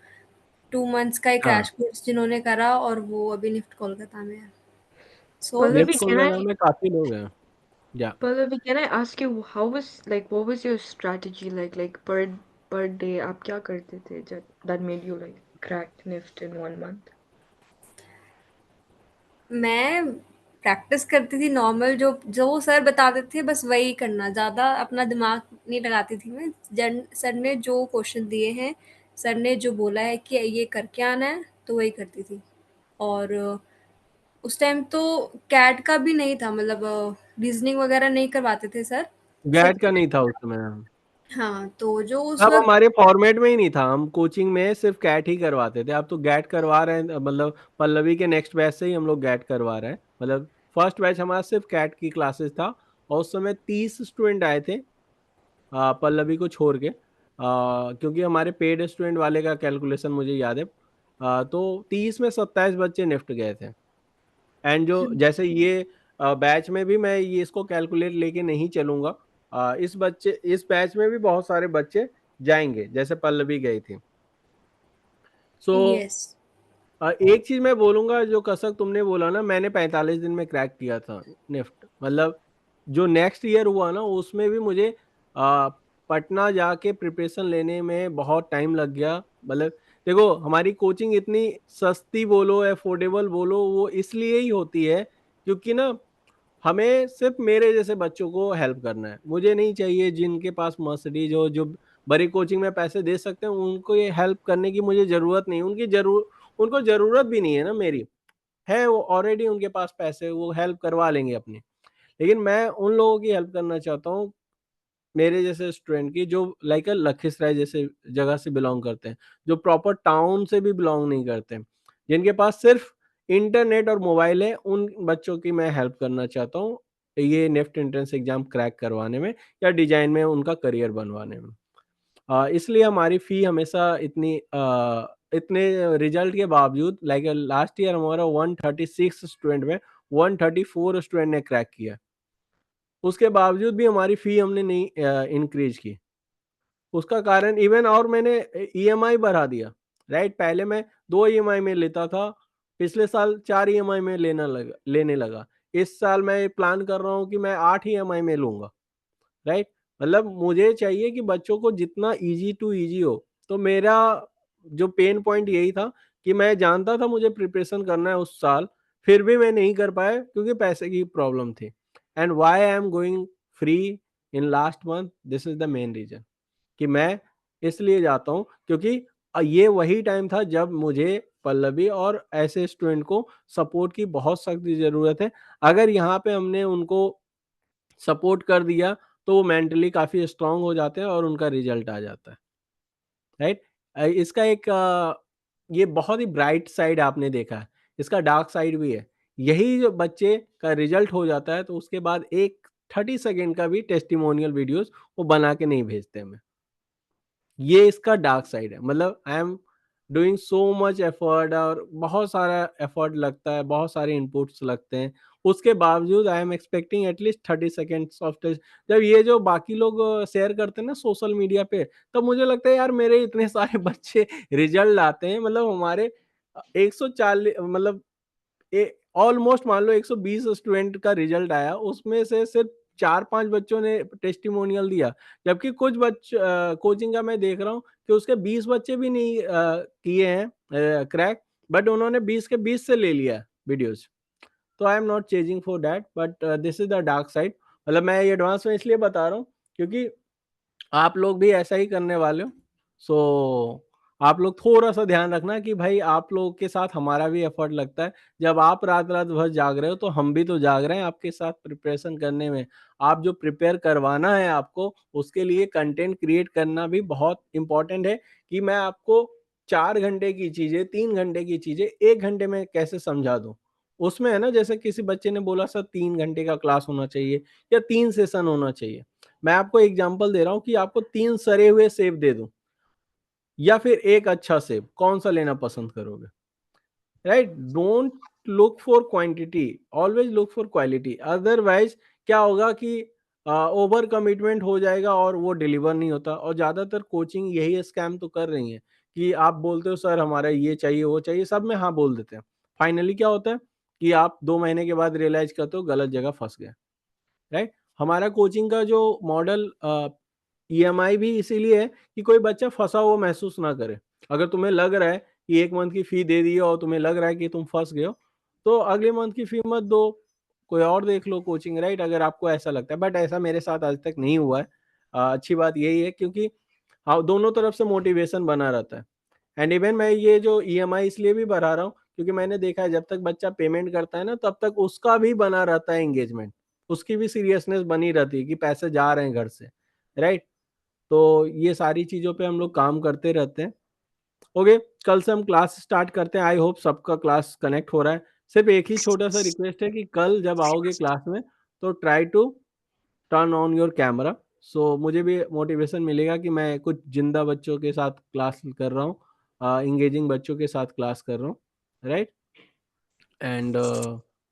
[SPEAKER 5] 2 मंथ्स का ही
[SPEAKER 1] हाँ,
[SPEAKER 5] क्रैश कोर्स जिन्होंने करा और वो अभी निफ्ट कोलकाता में है। So
[SPEAKER 4] Pallavi,
[SPEAKER 1] NIFT
[SPEAKER 5] it's
[SPEAKER 4] can
[SPEAKER 1] Kolkata
[SPEAKER 4] I
[SPEAKER 1] में काफ़ी लोग हैं। या
[SPEAKER 4] Pallavi, can I ask you how was like what was your strategy like per day आप क्या करते थे that made you like crack NIFT in 1 month?
[SPEAKER 5] मैं प्रैक्टिस करती थी नॉर्मल, जो जो सर बताते थे बस वही करना, ज़्यादा अपना दिमाग नहीं लगाती थी मैं। सर ने जो क्वेश्चन दिए हैं, सर ने जो बोला है कि ये करके आना है, तो वही करती थी। और उस टाइम तो कैट का भी नहीं था, मतलब रीजनिंग वगैरह नहीं करवाते थे सर,
[SPEAKER 1] गैट
[SPEAKER 5] सिर्फ।
[SPEAKER 1] का नहीं था उस समय।
[SPEAKER 5] हाँ, तो जो उस
[SPEAKER 1] अब
[SPEAKER 5] वक्त
[SPEAKER 1] हमारे फॉर्मेट में ही नहीं था, हम कोचिंग में सिर्फ कैट ही करवाते थे। अब तो गैट करवा रहे हैं, मतलब पल्लवी के नेक्स्ट बैच से ही हम लोग गैट करवा रहे हैं। मतलब फर्स्ट बैच हमारा सिर्फ कैट की क्लासेस था, और उस समय 30 स्टूडेंट आए थे पल्लवी को छोड़ के, क्योंकि हमारे पेड स्टूडेंट वाले का कैलकुलेशन मुझे याद है। तो 30 में 27 बच्चे निफ्ट गए थे। एंड जो जैसे ये बैच में भी मैं ये इसको कैलकुलेट लेके नहीं चलूंगा, इस बैच में भी बहुत सारे बच्चे जाएंगे जैसे पल्लवी गई थी। So
[SPEAKER 5] yes.
[SPEAKER 1] एक चीज मैं बोलूंगा, जो कसक तुमने बोला ना, मैंने 45 दिन में क्रैक किया था निफ्ट। मतलब जो नेक्स्ट ईयर हुआ ना, उसमें भी मुझे पटना जाके प्रिपरेशन लेने में बहुत टाइम लग गया। मतलब देखो, हमारी कोचिंग इतनी सस्ती बोलो, अफोर्डेबल बोलो, वो इसलिए ही होती है क्योंकि ना हमें सिर्फ मेरे जैसे बच्चों को हेल्प करना है। मुझे नहीं चाहिए जिनके पास मर्सिडीज हो, जो बड़ी कोचिंग में पैसे दे सकते हैं, उनको ये हेल्प करने की मुझे जरूरत नहीं। उनको जरूरत भी नहीं है ना मेरी, है वो ऑलरेडी उनके पास पैसे, वो हेल्प करवा लेंगे अपनी। लेकिन मैं उन लोगों की हेल्प करना चाहता हूँ, मेरे जैसे स्टूडेंट की, जो लाइक लखीसराय जैसे जगह से बिलोंग करते हैं, जो प्रॉपर टाउन से भी बिलोंग नहीं करते, जिनके पास सिर्फ इंटरनेट और मोबाइल है, उन बच्चों की मैं हेल्प करना चाहता हूँ ये नेफ्ट एंट्रेंस एग्जाम क्रैक करवाने में, या डिजाइन में उनका करियर बनवाने में। इसलिए हमारी फी हमेशा इतने रिजल्ट के बावजूद, लाइक लास्ट ईयर हमारा 136 स्टूडेंट में 134 स्टूडेंट ने क्रैक किया, उसके बावजूद भी हमारी फी हमने नहीं इंक्रीज की। उसका कारण इवन, और मैंने ईएमआई बढ़ा दिया। राइट, पहले मैं 2 ईएमआई में लेता था, पिछले साल 4 ईएमआई में लेने लगा। इस साल मैं प्लान कर रहा हूँ कि मैं 8 ईएमआई में लूंगा। राइट, मतलब मुझे चाहिए कि बच्चों को जितना इजी टू इजी हो। तो मेरा जो पेन पॉइंट यही था कि मैं जानता था मुझे प्रिपरेशन करना है उस साल, फिर भी मैं नहीं कर पाया क्योंकि पैसे की प्रॉब्लम थी। And why I am going free in last month, this is the main reason कि मैं इसलिए जाता हूँ क्योंकि ये वही टाइम था जब मुझे पल्लवी और ऐसे स्टूडेंट को सपोर्ट की बहुत सख्त जरूरत है। अगर यहाँ पे हमने उनको सपोर्ट कर दिया तो वो मेंटली काफी स्ट्रांग हो जाते हैं और उनका रिजल्ट आ जाता है। राइट, इसका एक ये बहुत ही ब्राइट साइड आपने देखा है, इसका डार्क साइड भी है। यही जो बच्चे का रिजल्ट हो जाता है तो उसके बाद एक 30 सेकेंड का भी टेस्टिमोनियल वीडियोस वो बना के नहीं भेजते हमें। ये इसका डार्क साइड है। मतलब I am doing so much effort, और बहुत सारा एफर्ट लगता है, बहुत सारे इनपुट्स लगते हैं, उसके बावजूद I am expecting at least 30 seconds of test. जब ये जो बाकी लोग शेयर करते हैं ना सोशल मीडिया पे, तब मुझे लगता है यार मेरे इतने सारे बच्चे रिजल्ट लाते हैं। मतलब हमारे 140, मतलब ऑलमोस्ट मान लो 120 स्टूडेंट का रिजल्ट आया, उसमें से सिर्फ 4-5 बच्चों ने टेस्टिमोनियल दिया। जबकि कुछ कोचिंग का मैं देख रहा हूँ कि उसके 20 बच्चे भी नहीं किए हैं क्रैक, बट उन्होंने 20 के 20 से ले लिया वीडियोस। तो I am not chasing for that, but this is the dark side. मतलब मैं ये एडवांस में इसलिए बता रहा हूँ क्योंकि आप लोग भी ऐसा ही करने वाले हो। सो आप लोग थोड़ा सा ध्यान रखना कि भाई आप लोगों के साथ हमारा भी एफर्ट लगता है। जब आप रात रात भर जाग रहे हो तो हम भी तो जाग रहे हैं आपके साथ प्रिपरेशन करने में। आप जो प्रिपेयर करवाना है आपको, उसके लिए कंटेंट क्रिएट करना भी बहुत इंपॉर्टेंट है कि मैं आपको 4 घंटे की चीजें, 3 घंटे की चीजें 1 घंटे में कैसे समझा दूं। उसमें है ना, जैसे किसी बच्चे ने बोला सर 3 घंटे का क्लास होना चाहिए या 3 सेशन होना चाहिए। मैं आपको एग्जांपल दे रहा हूँ कि आपको 3 सरे हुए सेब दे दूं, या फिर एक अच्छा सेब, कौन सा लेना पसंद करोगे? Right, don't look for quantity, always look for quality. Otherwise क्या होगा कि ओवर कमिटमेंट हो जाएगा और वो डिलीवर नहीं होता। और ज्यादातर कोचिंग यही स्कैम तो कर रही है कि आप बोलते हो सर हमारा ये चाहिए वो चाहिए, सब में हाँ बोल देते हैं। फाइनली क्या होता है कि आप 2 महीने के बाद रियलाइज करते हो गलत जगह फंस गए। राइट, हमारा कोचिंग का जो मॉडल ईएमआई भी इसीलिए है कि कोई बच्चा फंसा हुआ महसूस ना करे। अगर तुम्हें लग रहा है कि 1 मंथ की फी दे दी है और तुम्हें लग रहा है कि तुम फंस गए हो, तो अगले मंथ की फी मत दो, कोई और देख लो कोचिंग। राइट, अगर आपको ऐसा लगता है, बट ऐसा मेरे साथ आज तक नहीं हुआ है। अच्छी बात यही है क्योंकि हाँ, दोनों तरफ से मोटिवेशन बना रहता है। एंड इवन मैं ये जो ईएमआई इसलिए भी बढ़ा रहा हूँ क्योंकि मैंने देखा है जब तक बच्चा पेमेंट करता है ना तब तक उसका भी बना रहता है एंगेजमेंट, उसकी भी सीरियसनेस बनी रहती है कि पैसे जा रहे हैं घर से। राइट, तो ये सारी चीजों पे हम लोग काम करते रहते हैं। ओके, कल से हम क्लास स्टार्ट करते हैं। आई होप सबका क्लास कनेक्ट हो रहा है। सिर्फ एक ही छोटा सा रिक्वेस्ट है कि कल जब आओगे क्लास में तो try to turn on your camera. So मुझे भी मोटिवेशन मिलेगा कि मैं कुछ जिंदा बच्चों के साथ क्लास कर रहा हूँ, इंगेजिंग बच्चों के साथ क्लास कर रहा हूँ। राइट, एंड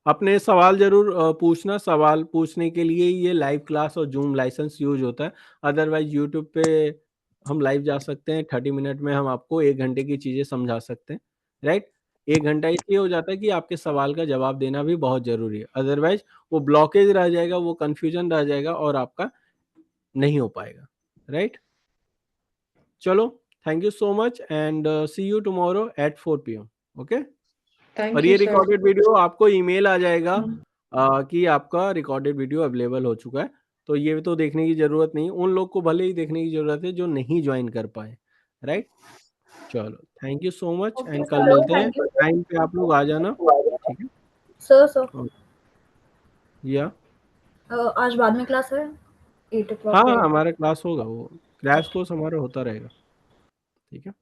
[SPEAKER 1] अपने सवाल जरूर पूछना। सवाल पूछने के लिए ये लाइव क्लास और जूम लाइसेंस यूज होता है। अदरवाइज यूट्यूब पे हम लाइव जा सकते हैं, 30 मिनट में हम आपको 1 घंटे की चीजें समझा सकते हैं। राइट, 1 घंटा इसलिए हो जाता है कि आपके सवाल का जवाब देना भी बहुत जरूरी है। अदरवाइज वो ब्लॉकेज रह जाएगा, वो कंफ्यूजन रह जाएगा और आपका नहीं हो पाएगा। राइट, चलो, thank you so much and see you tomorrow at 4 PM। Okay,
[SPEAKER 4] Thank
[SPEAKER 1] और
[SPEAKER 4] you,
[SPEAKER 1] ये
[SPEAKER 4] sir.
[SPEAKER 1] रिकॉर्डेड वीडियो आपको ईमेल आ जाएगा कि आपका रिकॉर्डेड वीडियो अवेलेबल हो चुका है। तो ये तो देखने की जरूरत नहीं, उन लोग को भले ही देखने की जरूरत है जो नहीं ज्वाइन कर पाए। राइट, चलो, thank you so much
[SPEAKER 5] okay
[SPEAKER 1] and कल
[SPEAKER 5] सर,
[SPEAKER 1] मिलते हैं।
[SPEAKER 5] थैंक यू
[SPEAKER 1] टाइम पे आप लोग आ जाना। ठीक है,
[SPEAKER 5] सर।
[SPEAKER 1] या
[SPEAKER 5] आज बाद में क्लास है 8 o'clock
[SPEAKER 1] हाँ
[SPEAKER 5] पे।
[SPEAKER 1] हाँ, हमारा क्लास होगा, वो क्रैश कोर्स हमारा होता रहेगा। ठीक है।